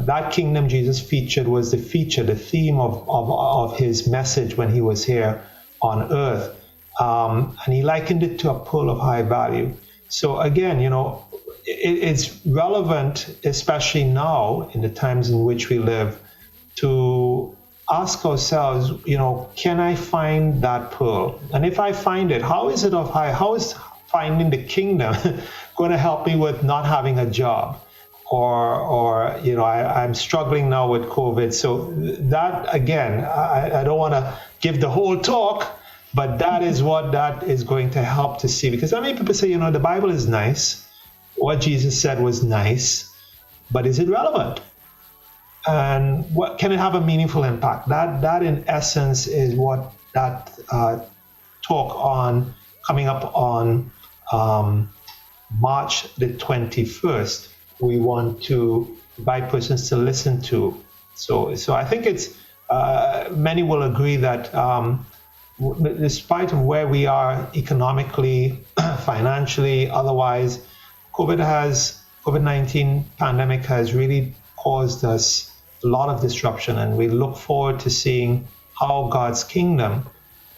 That kingdom Jesus featured was the theme of his message when he was here on earth. And he likened it to a pearl of high value. So again, it's relevant, especially now in the times in which we live, to ask ourselves, can I find that pearl? And if I find it, how is it of high? How is finding the kingdom going to help me with not having a job? Or I'm struggling now with COVID. So that, again, I don't want to give the whole talk, but that is what that is going to help to see. Because many people say, the Bible is nice. What Jesus said was nice. but is it relevant? And what can it have a meaningful impact? That in essence is what that talk on coming up on March the 21st. We want to invite persons to listen to. So I think it's many will agree that despite of where we are economically, financially, otherwise, COVID-19 pandemic has really caused us a lot of disruption, and we look forward to seeing how God's kingdom,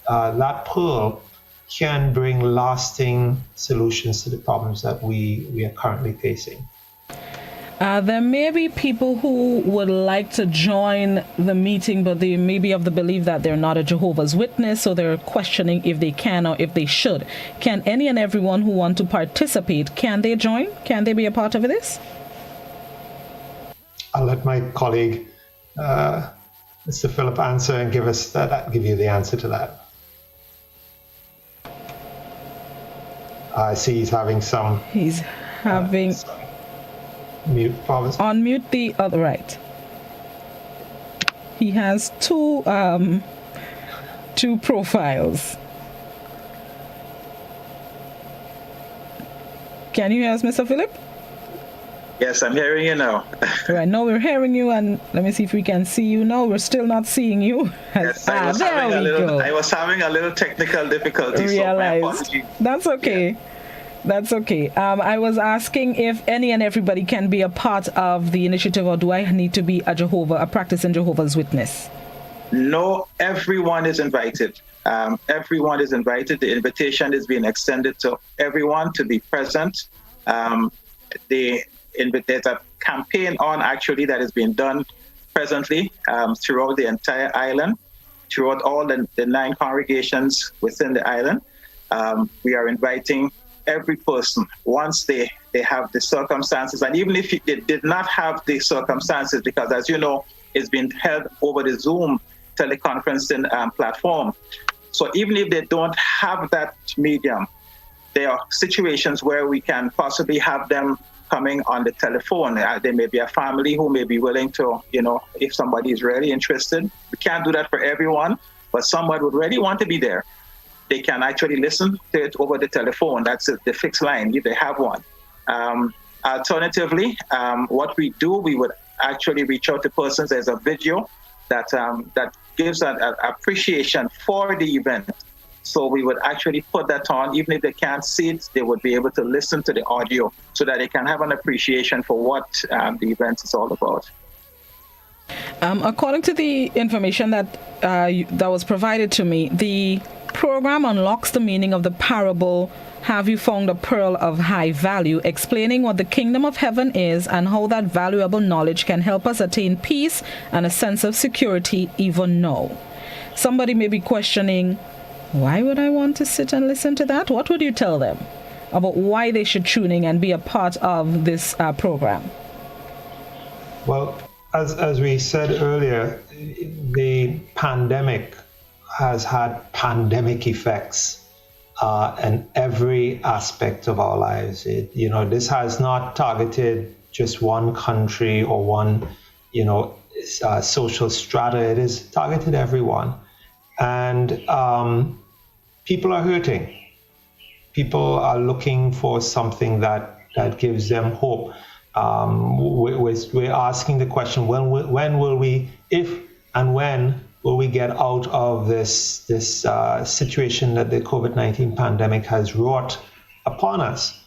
that pearl, can bring lasting solutions to the problems that we are currently facing. There may be people who would like to join the meeting, but they may be of the belief that they're not a Jehovah's Witness, so they're questioning if they can or if they should. Can any and everyone who want to participate, can they join? Can they be a part of this? I'll let my colleague, Mr. Phillip, answer and give you the answer to that. I see he's having some. He's having. Mute problems. Unmute the other right. He has two profiles. Can you hear us, Mr. Phillip? Yes, I'm hearing you now. Right, now we're hearing you, and let me see if we can see you now. We're still not seeing you. Yes, I was having a little technical difficulty. So my apologies. That's okay. Yeah. That's okay. I was asking if any and everybody can be a part of the initiative, or do I need to be a practicing Jehovah's Witness? No, everyone is invited. Everyone is invited. The invitation is being extended to everyone to be present. There's a campaign on actually that is being done presently throughout the entire island, throughout all the 9 congregations within the island. We are inviting every person, once they have the circumstances, and even if they did not have the circumstances, because as you know, it's been held over the Zoom teleconferencing platform. So even if they don't have that medium, there are situations where we can possibly have them coming on the telephone. There may be a family who may be willing to, if somebody is really interested. We can't do that for everyone, but someone would really want to be there. They can actually listen to it over the telephone. That's the fixed line, if they have one. Alternatively, what we do, we would actually reach out to persons. There's a video that gives an appreciation for the event. So we would actually put that on. Even if they can't see it, they would be able to listen to the audio so that they can have an appreciation for what the event is all about. According to the information that was provided to me, the program unlocks the meaning of the parable, "Have you found a pearl of high value?" explaining what the kingdom of heaven is and how that valuable knowledge can help us attain peace and a sense of security even now. Somebody may be questioning, why would I want to sit and listen to that? What would you tell them about why they should tune in and be a part of this program? Well, as we said earlier, the pandemic has had pandemic effects in every aspect of our lives. This has not targeted just one country or one, social strata. It has targeted everyone. And people are hurting. People are looking for something that gives them hope. We're asking the question, when will we, if and when will we get out of this situation that the COVID-19 pandemic has wrought upon us?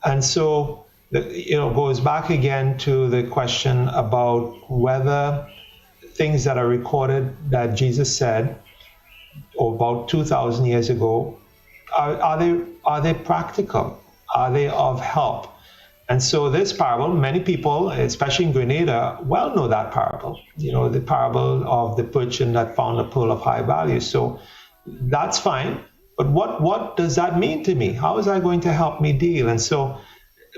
And so, goes back again to the question about whether things that are recorded that Jesus said about 2,000 years ago, are they practical? Are they of help? And so this parable, many people, especially in Grenada, well know that parable. The parable of the merchant that found a pearl of high value. So that's fine. But what does that mean to me? How is that going to help me deal? And so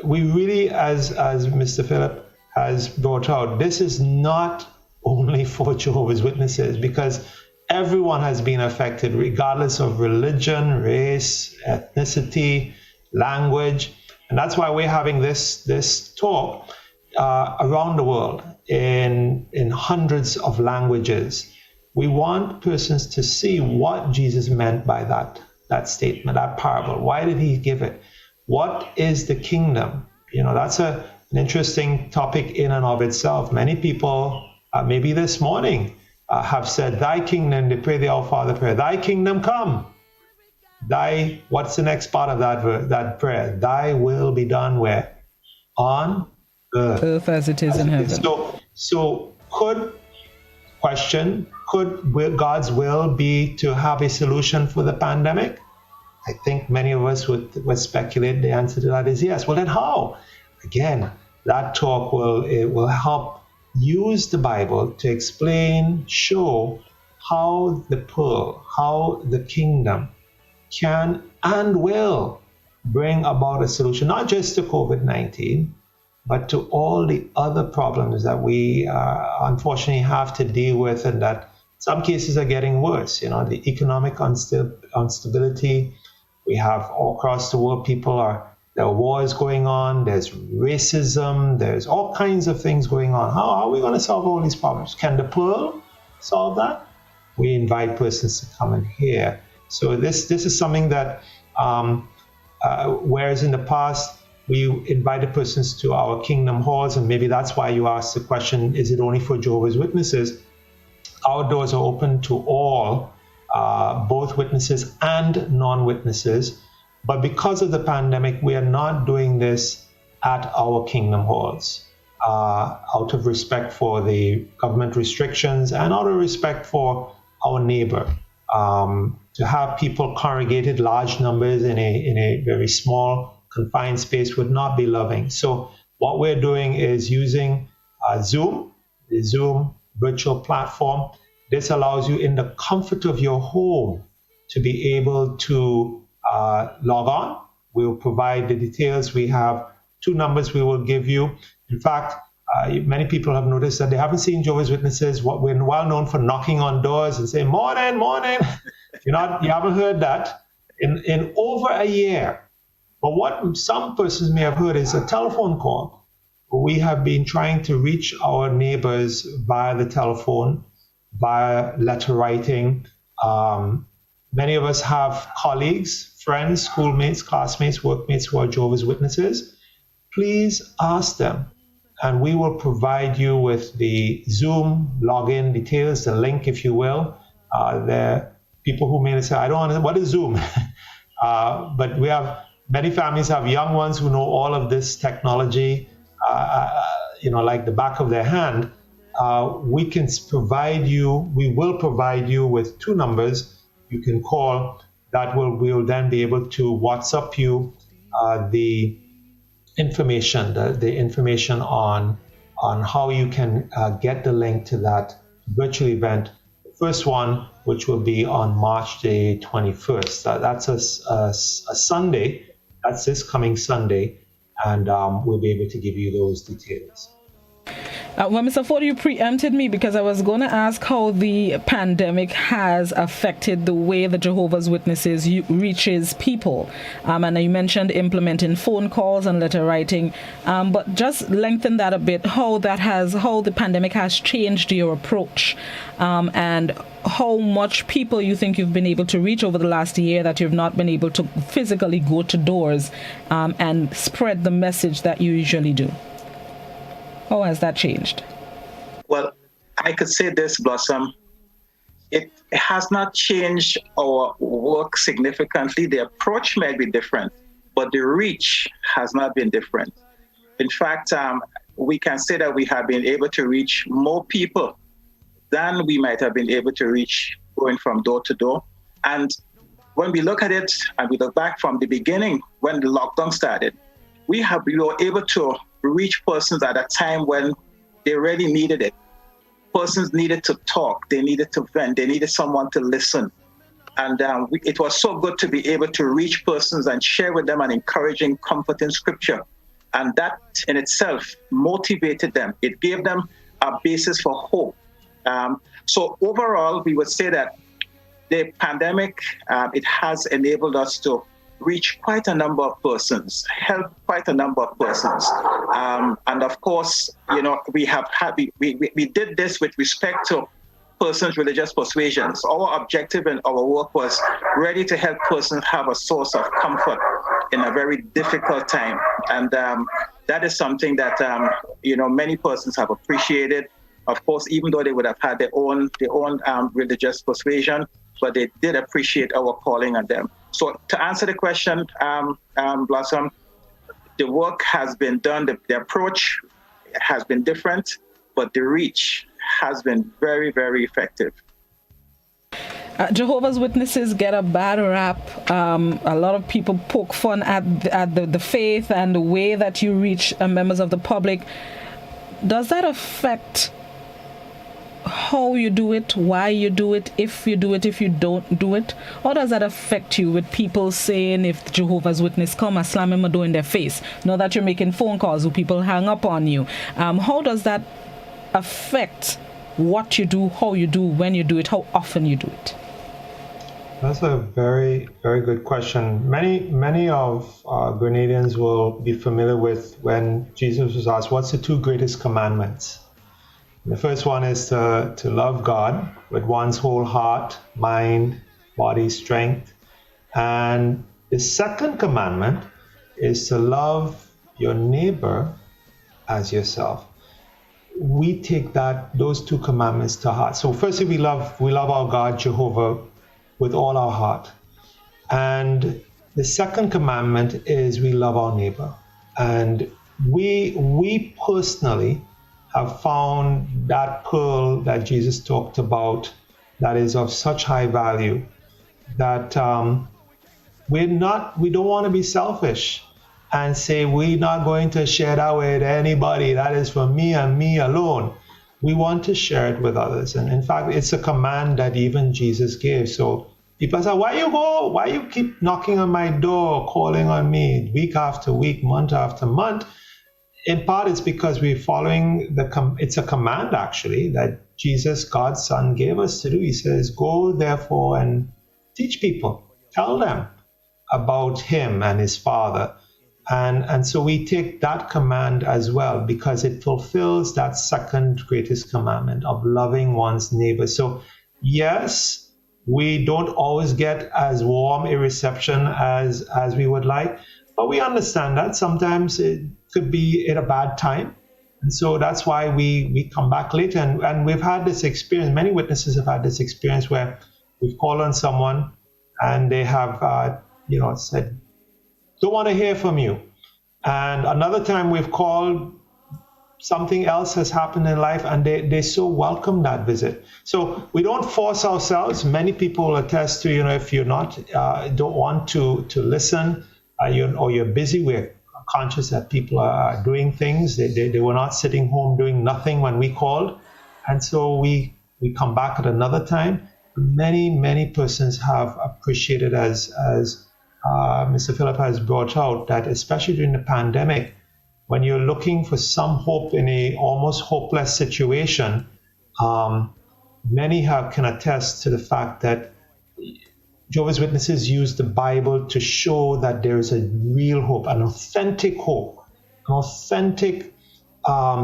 we really, as Mr. Phillip has brought out, this is not only for Jehovah's Witnesses, because everyone has been affected, regardless of religion, race, ethnicity, language. And that's why we're having this talk, around the world in hundreds of languages. We want persons to see what Jesus meant by that statement, that parable. Why did he give it? What is the kingdom? That's an interesting topic in and of itself. Many people, maybe this morning, have said, thy kingdom, they pray the Our Father prayer, thy kingdom come. What's the next part of that prayer? Thy will be done where? On earth. Earth as it is in heaven. So could God's will be to have a solution for the pandemic? I think many of us would speculate the answer to that is yes. Well, then how? Again, that talk will help use the Bible to explain, show how the kingdom can and will bring about a solution, not just to COVID-19, but to all the other problems that we unfortunately have to deal with, and that some cases are getting worse. The economic instability we have all across the world. There are wars going on, there's racism, there's all kinds of things going on. How are we going to solve all these problems? Can the pearl solve that? We invite persons to come and hear. So this is something that, whereas in the past, we invited persons to our kingdom halls, and maybe that's why you asked the question, is it only for Jehovah's Witnesses? Our doors are open to all, both witnesses and non-witnesses. But because of the pandemic, we are not doing this at our kingdom halls, out of respect for the government restrictions and out of respect for our neighbor. To have people congregated large numbers in a very small, confined space would not be loving. So what we're doing is using Zoom, the Zoom virtual platform. This allows you in the comfort of your home to be able to log on. We'll provide the details. We have 2 numbers we will give you. In fact, many people have noticed that they haven't seen Jehovah's Witnesses. We're well known for knocking on doors and saying, morning, morning. You haven't heard that in over a year. But what some persons may have heard is a telephone call. We have been trying to reach our neighbors via the telephone, via letter writing. Many of us have colleagues, friends, schoolmates, classmates, workmates who are Jehovah's Witnesses. Please ask them, and we will provide you with the Zoom login details, the link, if you will. There are people who may say, I don't understand, what is Zoom? But we have many families have young ones who know all of this technology, like the back of their hand. We will provide you with 2 numbers you can call. We will then be able to WhatsApp you the information, the information on how you can get the link to that virtual event. The first one, which will be on March the 21st. That's a Sunday. That's this coming Sunday, and we'll be able to give you those details. Well, Mr. Forde, you preempted me because I was going to ask how the pandemic has affected the way the Jehovah's Witnesses reaches people. And you mentioned implementing phone calls and letter writing, but just lengthen that a bit, how the pandemic has changed your approach, and how much people you think you've been able to reach over the last year that you've not been able to physically go to doors and spread the message that you usually do. How has that changed? Well, I could say this, Blossom. It has not changed our work significantly. The approach might be different, but the reach has not been different. In fact, we can say that we have been able to reach more people than we might have been able to reach going from door to door. And when we look at it and we look back from the beginning, when the lockdown started, we were able to reach persons at a time when they really needed it. Persons needed to talk, they needed to vent, they needed someone to listen. And it was so good to be able to reach persons and share with them an encouraging, comforting scripture. And that in itself motivated them. It gave them a basis for hope. So overall, we would say that the pandemic, it has enabled us to reach quite a number of persons, help quite a number of persons. And of course, we did this with respect to persons' religious persuasions. Our objective in our work was really to help persons have a source of comfort in a very difficult time. And that is something that, many persons have appreciated. Of course, even though they would have had their own religious persuasion, but they did appreciate our calling on them. So to answer the question, Blossom, the work has been done, the approach has been different, but the reach has been very, very effective. Jehovah's Witnesses get a bad rap. A lot of people poke fun at the faith and the way that you reach members of the public. Does that affect how you do it, why you do it, if you don't do it? Or does that affect you with people saying, if Jehovah's Witness come and slam him a door in their face, now that you're making phone calls where people hang up on you? How does that affect what you do, how you do, when you do it, how often you do it? That's a very, very good question. Many of Grenadians will be familiar with when Jesus was asked, what's the two greatest commandments? The first one is to love God with one's whole heart, mind, body, strength. And the second commandment is to love your neighbor as yourself. We take those two commandments to heart. So firstly, we love our God, Jehovah, with all our heart. And the second commandment is we love our neighbor. And we personally have found that pearl that Jesus talked about that is of such high value that we don't want to be selfish and say we're not going to share that with anybody. That is for me and me alone. We want to share it with others. And in fact, it's a command that even Jesus gave. So people say, why you keep knocking on my door, calling on me week after week, month after month? In part, it's because we're following it's a command actually that Jesus, God's Son, gave us to do. He says, go therefore and teach people, tell them about him and his Father. And so we take that command as well because it fulfills that second greatest commandment of loving one's neighbor. So yes, we don't always get as warm a reception as we would like, but we understand that sometimes it could be at a bad time. And so that's why we come back later. And we've had this experience, many witnesses have had this experience where we've called on someone and they have, said, don't want to hear from you. And another time we've called, something else has happened in life and they so welcome that visit. So we don't force ourselves. Many people attest to, if you're not, don't want to listen or you're busy, we're conscious that people are doing things. They were not sitting home doing nothing when we called. And so we come back at another time. Many persons have appreciated as Mr. Phillip has brought out, that especially during the pandemic, when you're looking for some hope in a almost hopeless situation, many can attest to the fact that Jehovah's Witnesses use the Bible to show that there is a real hope, an authentic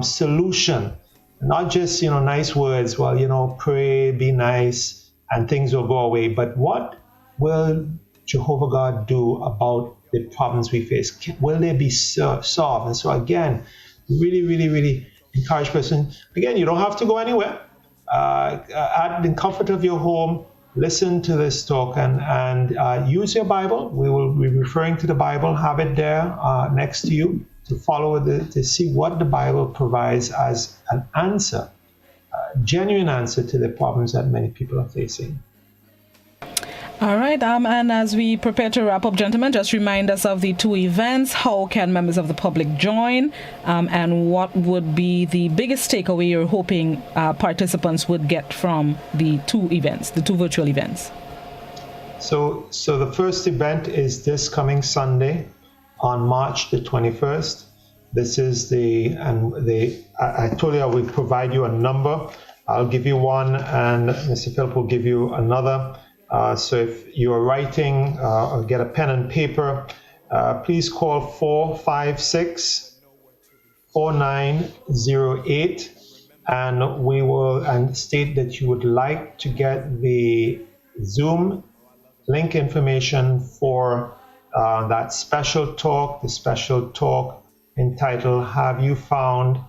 solution, not just nice words. Well, pray, be nice, and things will go away. But what will Jehovah God do about the problems we face? Will they be solved? And so again, really encourage persons. Again, you don't have to go anywhere. At the comfort of your home, listen to this talk and use your Bible. We will be referring to the Bible. Have it there next to you to follow to see what the Bible provides as an answer, a genuine answer to the problems that many people are facing. All right, and as we prepare to wrap up, gentlemen, just remind us of the two events. How can members of the public join? And what would be the biggest takeaway you're hoping participants would get from the two events, the two virtual events? So the first event is this coming Sunday on March the 21st. This is I told you I will provide you a number. I'll give you one and Mr. Phillip will give you another. So if you are writing or get a pen and paper, please call 456-4908 and state that you would like to get the Zoom link information for that special talk, the special talk entitled Have You Found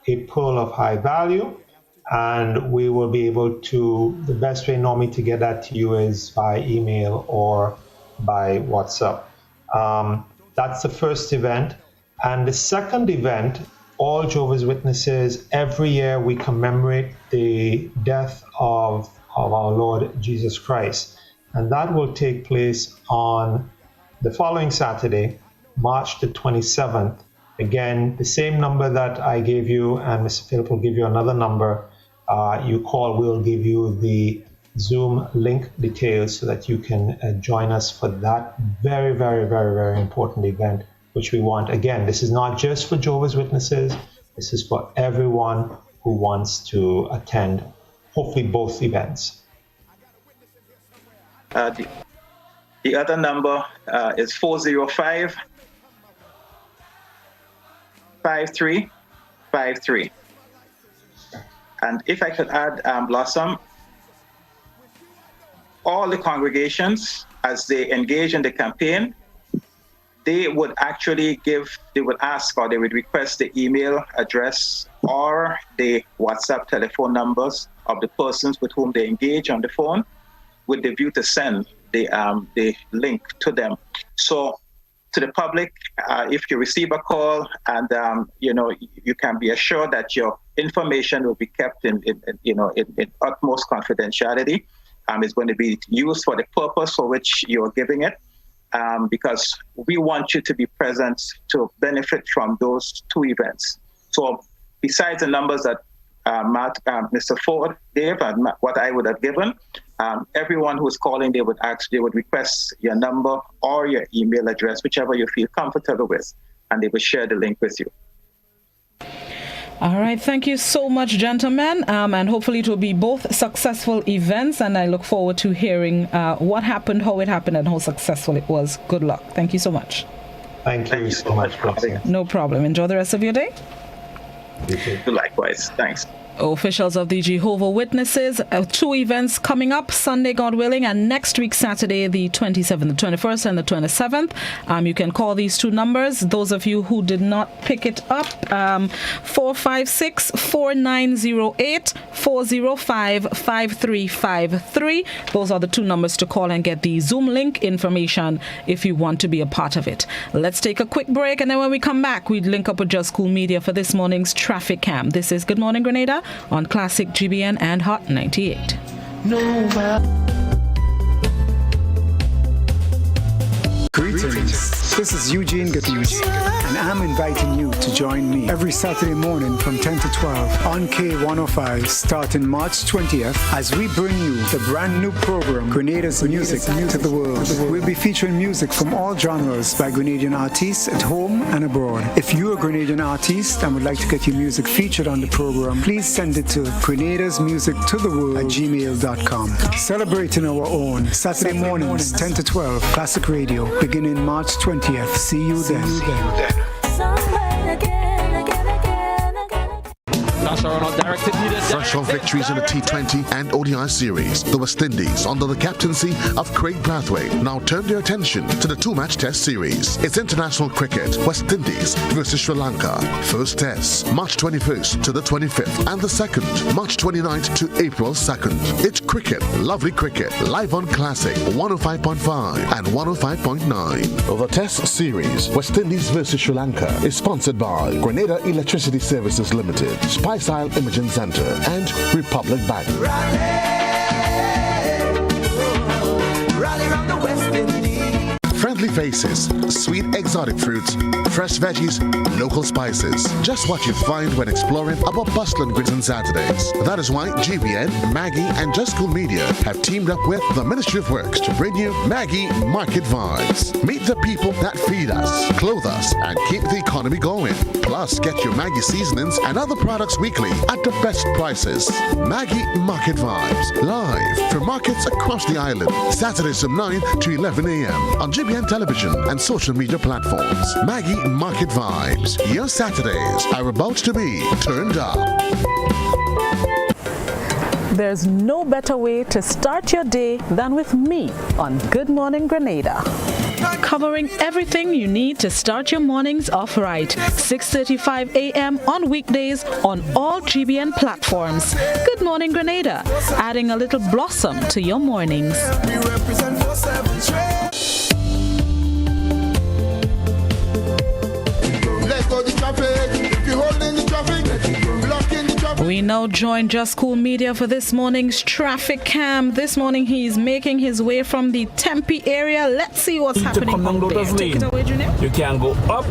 a Pearl of High Value? And we will be able to, the best way normally to get that to you is by email or by WhatsApp. That's the first event. And the second event, all Jehovah's Witnesses, every year we commemorate the death of our Lord Jesus Christ. And that will take place on the following Saturday, March the 27th. Again, the same number that I gave you, and Mr. Phillip will give you another number. You call, we'll give you the Zoom link details so that you can join us for that very, very, very, very important event, which we want. Again, this is not just for Jehovah's Witnesses. This is for everyone who wants to attend, hopefully both events. The other number is 405-5353. And if I could add, Blossom, all the congregations, as they engage in the campaign, they would ask or they would request the email address or the WhatsApp telephone numbers of the persons with whom they engage on the phone, with the view to send the link to them. So to the public, if you receive a call, and you can be assured that your information will be kept in utmost confidentiality. It's going to be used for the purpose for which you're giving it, because we want you to be present to benefit from those two events. So besides the numbers that Mr. Forde gave and what I would have given, everyone who's calling, they would request your number or your email address, whichever you feel comfortable with, and they will share the link with you. All right. Thank you so much, gentlemen. And hopefully it will be both successful events. And I look forward to hearing what happened, how it happened, and how successful it was. Good luck. Thank you so much. Thank you so much. No problem. Enjoy the rest of your day. You too. Likewise. Thanks. Officials of the Jehovah Witnesses, two events coming up, Sunday, God willing, and next week, Saturday, the 27th, the 21st, and the 27th. You can call these two numbers. Those of you who did not pick it up, 456-4908, 405-5353. Those are the two numbers to call and get the Zoom link information if you want to be a part of it. Let's take a quick break, and then when we come back, we link up with Just Cool Media for this morning's Traffic Cam. This is Good Morning Grenada on Classic GBN and Hot 98. Greetings. This is Eugene Gattucci, and I'm inviting you to join me every Saturday morning from 10 to 12 on K105 starting March 20th as we bring you the brand new program, Grenada's Music to the World. We'll be featuring music from all genres by Grenadian artists at home and abroad. If you're a Grenadian artist and would like to get your music featured on the program, please send it to grenadasmusictotheworld@gmail.com. Celebrating our own Saturday mornings 10 to 12 Classic Radio beginning March 20th. See you then. Fresh from victories in the T20 and ODI series, the West Indies, under the captaincy of Craig Brathwaite, now turn their attention to the two-match test series. It's international cricket, West Indies versus Sri Lanka. First test, March 21st to the 25th, and the second, March 29th to April 2nd. It's cricket, lovely cricket, live on Classic 105.5 and 105.9. The test series, West Indies versus Sri Lanka, is sponsored by Grenada Electricity Services Limited, Spice Isle Imaging Center, and Republic Bank. Friendly faces, sweet exotic fruits, fresh veggies, local spices. Just what you find when exploring our bustling Grenada on Saturdays. That is why GBN, Maggie, and Just Cool Media have teamed up with the Ministry of Works to bring you Maggie Market Vibes. Meet the people that feed us, clothe us, and keep the economy going. Plus, get your Maggie seasonings and other products weekly at the best prices. Maggie Market Vibes, live from markets across the island, Saturdays from 9 to 11 a.m. on GBN television and social media platforms. Maggie Market Vibes, your Saturdays are about to be turned up. There's no better way to start your day than with me on Good Morning Grenada. Covering everything you need to start your mornings off right. 6:35 a.m. on weekdays on all GBN platforms. Good Morning Grenada, adding a little blossom to your mornings. We represent 4/7 trade. Let go the traffic. If you're holding the traffic, blocking the traffic. We now join Just Cool Media for this morning's traffic cam. This morning he's making his way from the Tempe area. Let's see what's happening out there. Take it away, Junior. You can go up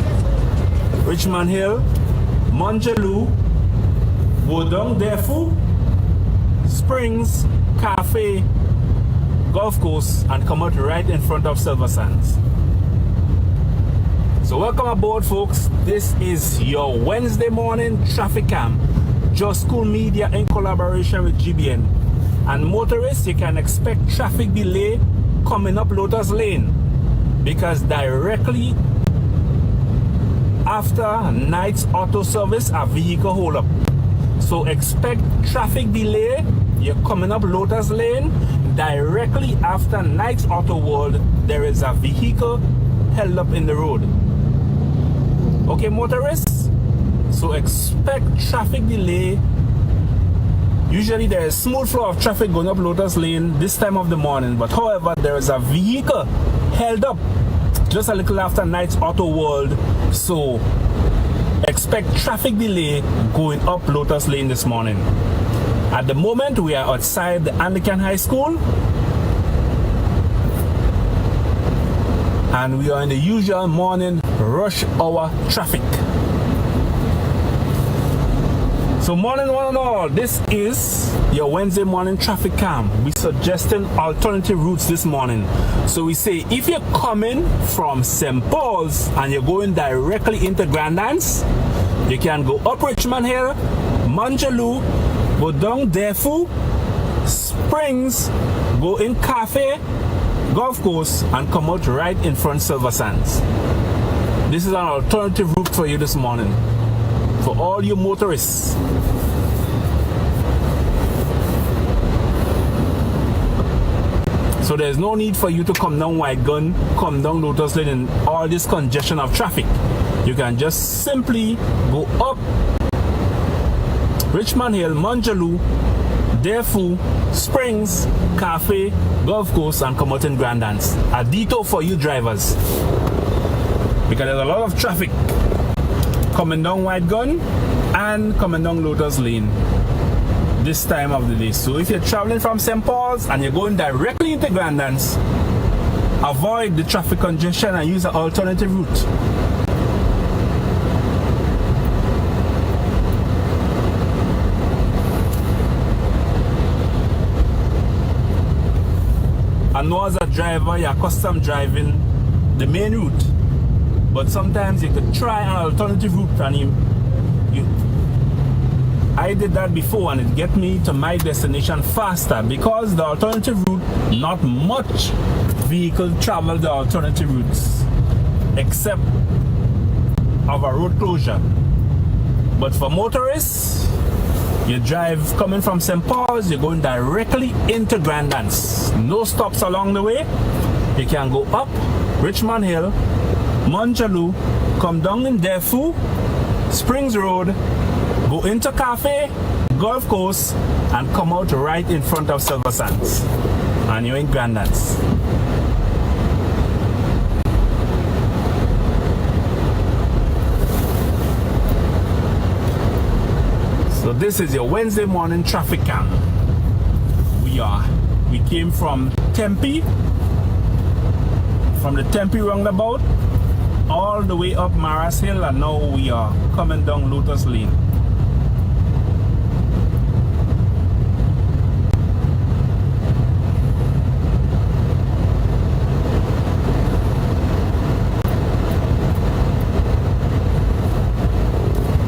Richmond Hill, Monjaloo, go down Defu, Springs, Cafe, Golf Course, and come out right in front of Silver Sands. So welcome aboard, folks. This is your Wednesday morning traffic cam. Just Cool Media in collaboration with GBN. And motorists, you can expect traffic delay coming up Lotus Lane, because directly after Knight's Auto Service, a vehicle hold up. So expect traffic delay. You're coming up Lotus Lane. Directly after Knight's Auto World, there is a vehicle held up in the road. Okay, motorists, so expect traffic delay. Usually there is smooth flow of traffic going up Lotus Lane this time of the morning, but however, there is a vehicle held up just a little after Knight's Auto World, so expect traffic delay going up Lotus Lane this morning. At the moment, we are outside the Anglican High School, and we are in the usual morning rush hour traffic. So morning one and all, this is your Wednesday morning traffic cam. We're suggesting alternative routes this morning. So we say if you're coming from St. Paul's and you're going directly into Grandlands, you can go up Richmond Hill, Monjaloo, go down Defu, Springs, go in Cafe, Golf Course, and come out right in front Silver Sands. This is an alternative route for you this morning, for all you motorists. So there's no need for you to come down White Gun, come down Lotus Lane, and all this congestion of traffic. You can just simply go up Richmond Hill, Monjaloo, Defu, Springs, Cafe, Golf Course, and come out in Grandlands. A detour for you drivers, because there's a lot of traffic coming down White Gun and coming down Lotus Lane this time of the day. So if you're traveling from St. Paul's and you're going directly into Grandlands, avoid the traffic congestion and use an alternative route. I know as a driver, you're accustomed driving the main route, but sometimes you could try an alternative route, and I did that before, and it get me to my destination faster, because the alternative route, not much vehicle travel the alternative routes except of a road closure. But for motorists, you drive coming from St. Paul's, you're going directly into Grandlands. No stops along the way. You can go up Richmond Hill, Monjaloo, come down in Defu, Springs Road, go into Cafe, Golf Course, and come out right in front of Silver Sands. And you're in Grandlands. So this is your Wednesday morning traffic cam. We came from Tempe from the Tempe roundabout all the way up Maras Hill, and now we are coming down Lotus Lane.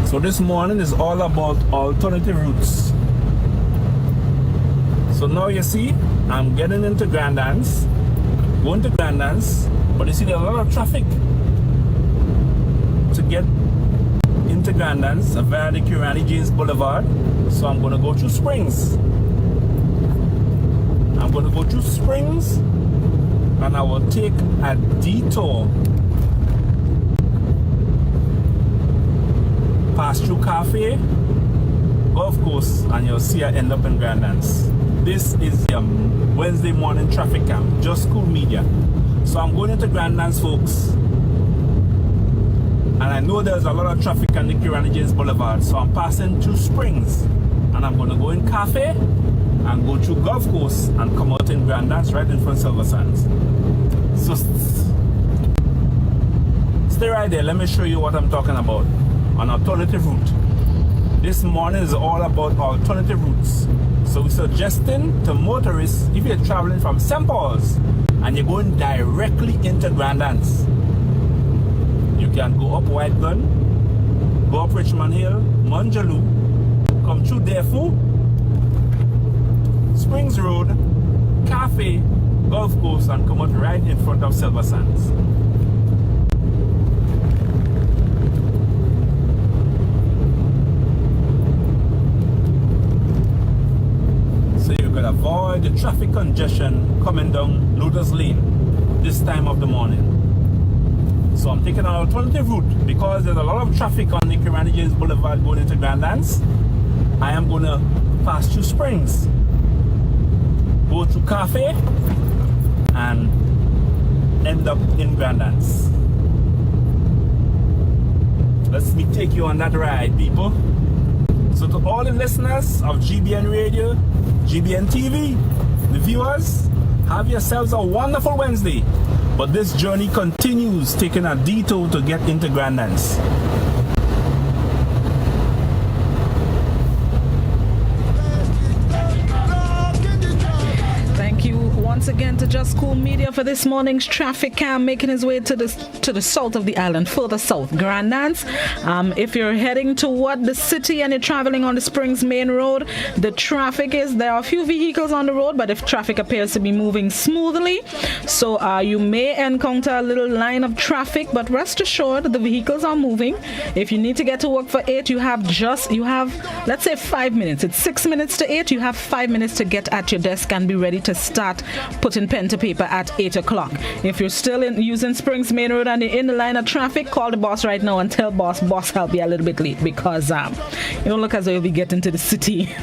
So this morning is all about alternative routes. So now you see, I'm getting into Grandans, going to Grandans, but you see there's a lot of traffic to get into Grandans via the Kirani James Boulevard. So I'm going to go through Springs. I'm going to go through Springs and I will take a detour pass through Cafe, Golf Course, and you'll see I end up in Grandans. This is the Wednesday morning traffic cam, Just Cool Media. So I'm going into Grandans, folks. And I know there's a lot of traffic on the Kirani James Boulevard, so I'm passing through Springs. And I'm going to go in Cafe and go through Golf Course and come out in Grandans right in front of Silver Sands. So stay right there, let me show you what I'm talking about. An alternative route. This morning is all about alternative routes. So we're suggesting to motorists, if you're traveling from St. Paul's and you're going directly into Grandans, you can go up White Gun, go up Richmond Hill, Manjaloo, come through Defu, Springs Road, Cafe, Golf Course, and come out right in front of Silver Sands. Avoid the traffic congestion coming down Lotus Lane this time of the morning. So I'm taking an alternative route because there's a lot of traffic on the Kirani James Boulevard going into Grandlands. I am going to pass through Springs, go to Cafe, and end up in Grandlands. Let me take you on that ride, people. So to all the listeners of GBN Radio, GBN TV, the viewers, have yourselves a wonderful Wednesday. But this journey continues, taking a detour to get into Grandlands. Once again to Just Cool Media for this morning's traffic cam, making his way to the south of the island, further south, Grandlands. If you're heading toward the city and you're traveling on the Springs Main Road, the traffic there are a few vehicles on the road, but if traffic appears to be moving smoothly, so you may encounter a little line of traffic, but rest assured the vehicles are moving. If you need to get to work for 8, you have let's say 5 minutes. It's 6 minutes to 8. You have 5 minutes to get at your desk and be ready to start putting pen to paper at 8 o'clock. If you're still using Springs Main Road and you're in the line of traffic, call the boss right now and tell boss I'll be a little bit late, because you don't look as though you'll be getting to the city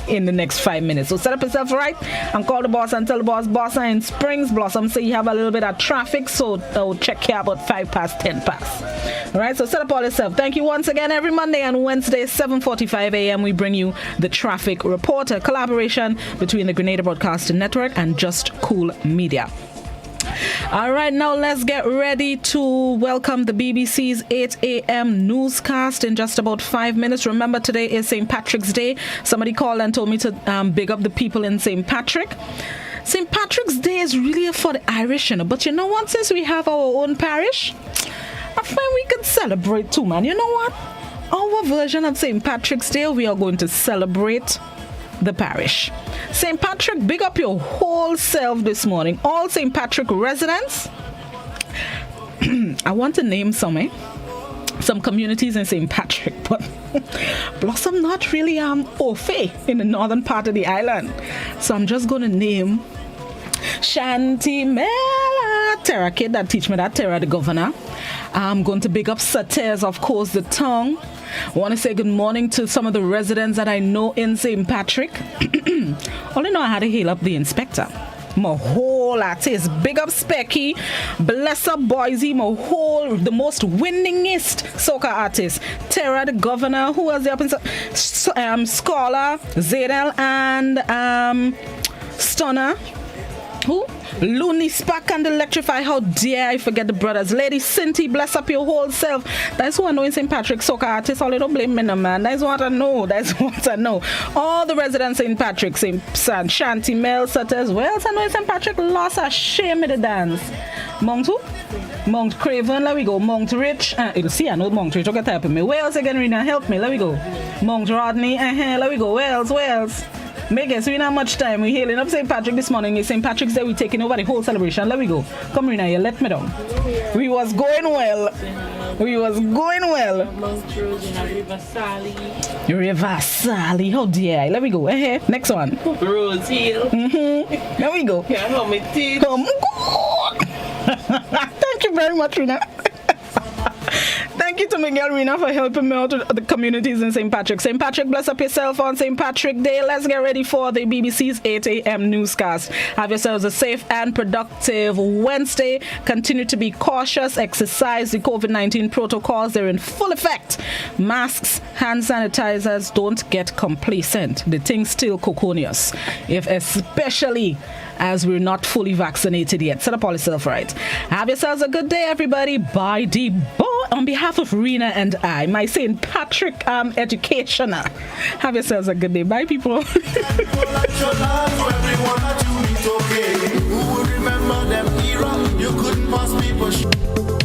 in the next 5 minutes. So set up yourself right and call the boss and tell the boss I'm in Springs Blossom, so you have a little bit of traffic, so I'll check here about 10 past. Alright, so set up all yourself. Thank you once again. Every Monday and Wednesday, 7:45 a.m. we bring you the Traffic Report, a collaboration between the Grenada Broadcasting Network and Just Cool Media. All right, now let's get ready to welcome the BBC's 8 a.m. newscast in just about 5 minutes. Remember, today is St. Patrick's Day. Somebody called and told me to big up the people in St. Patrick. St. Patrick's Day is really for the Irish, but you know what? Since we have our own parish, I find we could celebrate too, man. You know what? Our version of St. Patrick's Day, we are going to celebrate the parish. St. Patrick, big up your whole self this morning. All St. Patrick residents. I want to name some communities in St. Patrick, but Blossom not really au fait in the northern part of the island. So I'm just going to name Shanti Mela Terra, kid that teach me that, Terra the governor. I'm going to big up Sates, of course, the tongue. I want to say good morning to some of the residents that I know in St. Patrick. Only know I had to hail up the inspector. My whole artist, big up Specky, bless up Boise, the most winningest soca artist, Terra the governor, who was the up in Scholar, Zadel, and Stunner. Who? Looney Spark and Electrify. How dare I forget the brothers. Lady Cinty, bless up your whole self. That's what I know in St. Patrick's soccer artists. All don't blame me, no, man. That's what I know. That's what I know. All the residents in St. Patrick's, St. Shanty, Mel, Sutters, Welsh, I know in St. Patrick lost a shame in the dance. Mount who? Mount Craven, let we go. Mount Rich, you'll see, I know Mount Rich, okay, type me. Wales again, Rena, help me, let me go. Mount Rodney, let we go. Wales. Make it, so we don't have much time. We're hailing up St. Patrick this morning. It's St. Patrick's Day. We're taking over the whole celebration. Let me go. Come, Rena, you let me down. We was going well. Mount Rose in River Sally. River Sally, how dare I? Let me go. Next one. Rose Hill. There we go. Yeah, how me teeth. Thank you very much, Rena. Thank you to Miguel Rena for helping me out with the communities in St. Patrick. St. Patrick, bless up yourself on St. Patrick Day. Let's get ready for the BBC's 8 a.m. newscast. Have yourselves a safe and productive Wednesday. Continue to be cautious. Exercise the COVID-19 protocols. They're in full effect. Masks, hand sanitizers. Don't get complacent. The thing's still coconius. Especially as we're not fully vaccinated yet. Set up all yourself right. Have yourselves a good day, everybody. Bye, D-Boy. On behalf of Rena and I, my St. Patrick educationer. Have yourselves a good day. Bye, people. Who will remember them era? You couldn't pass people.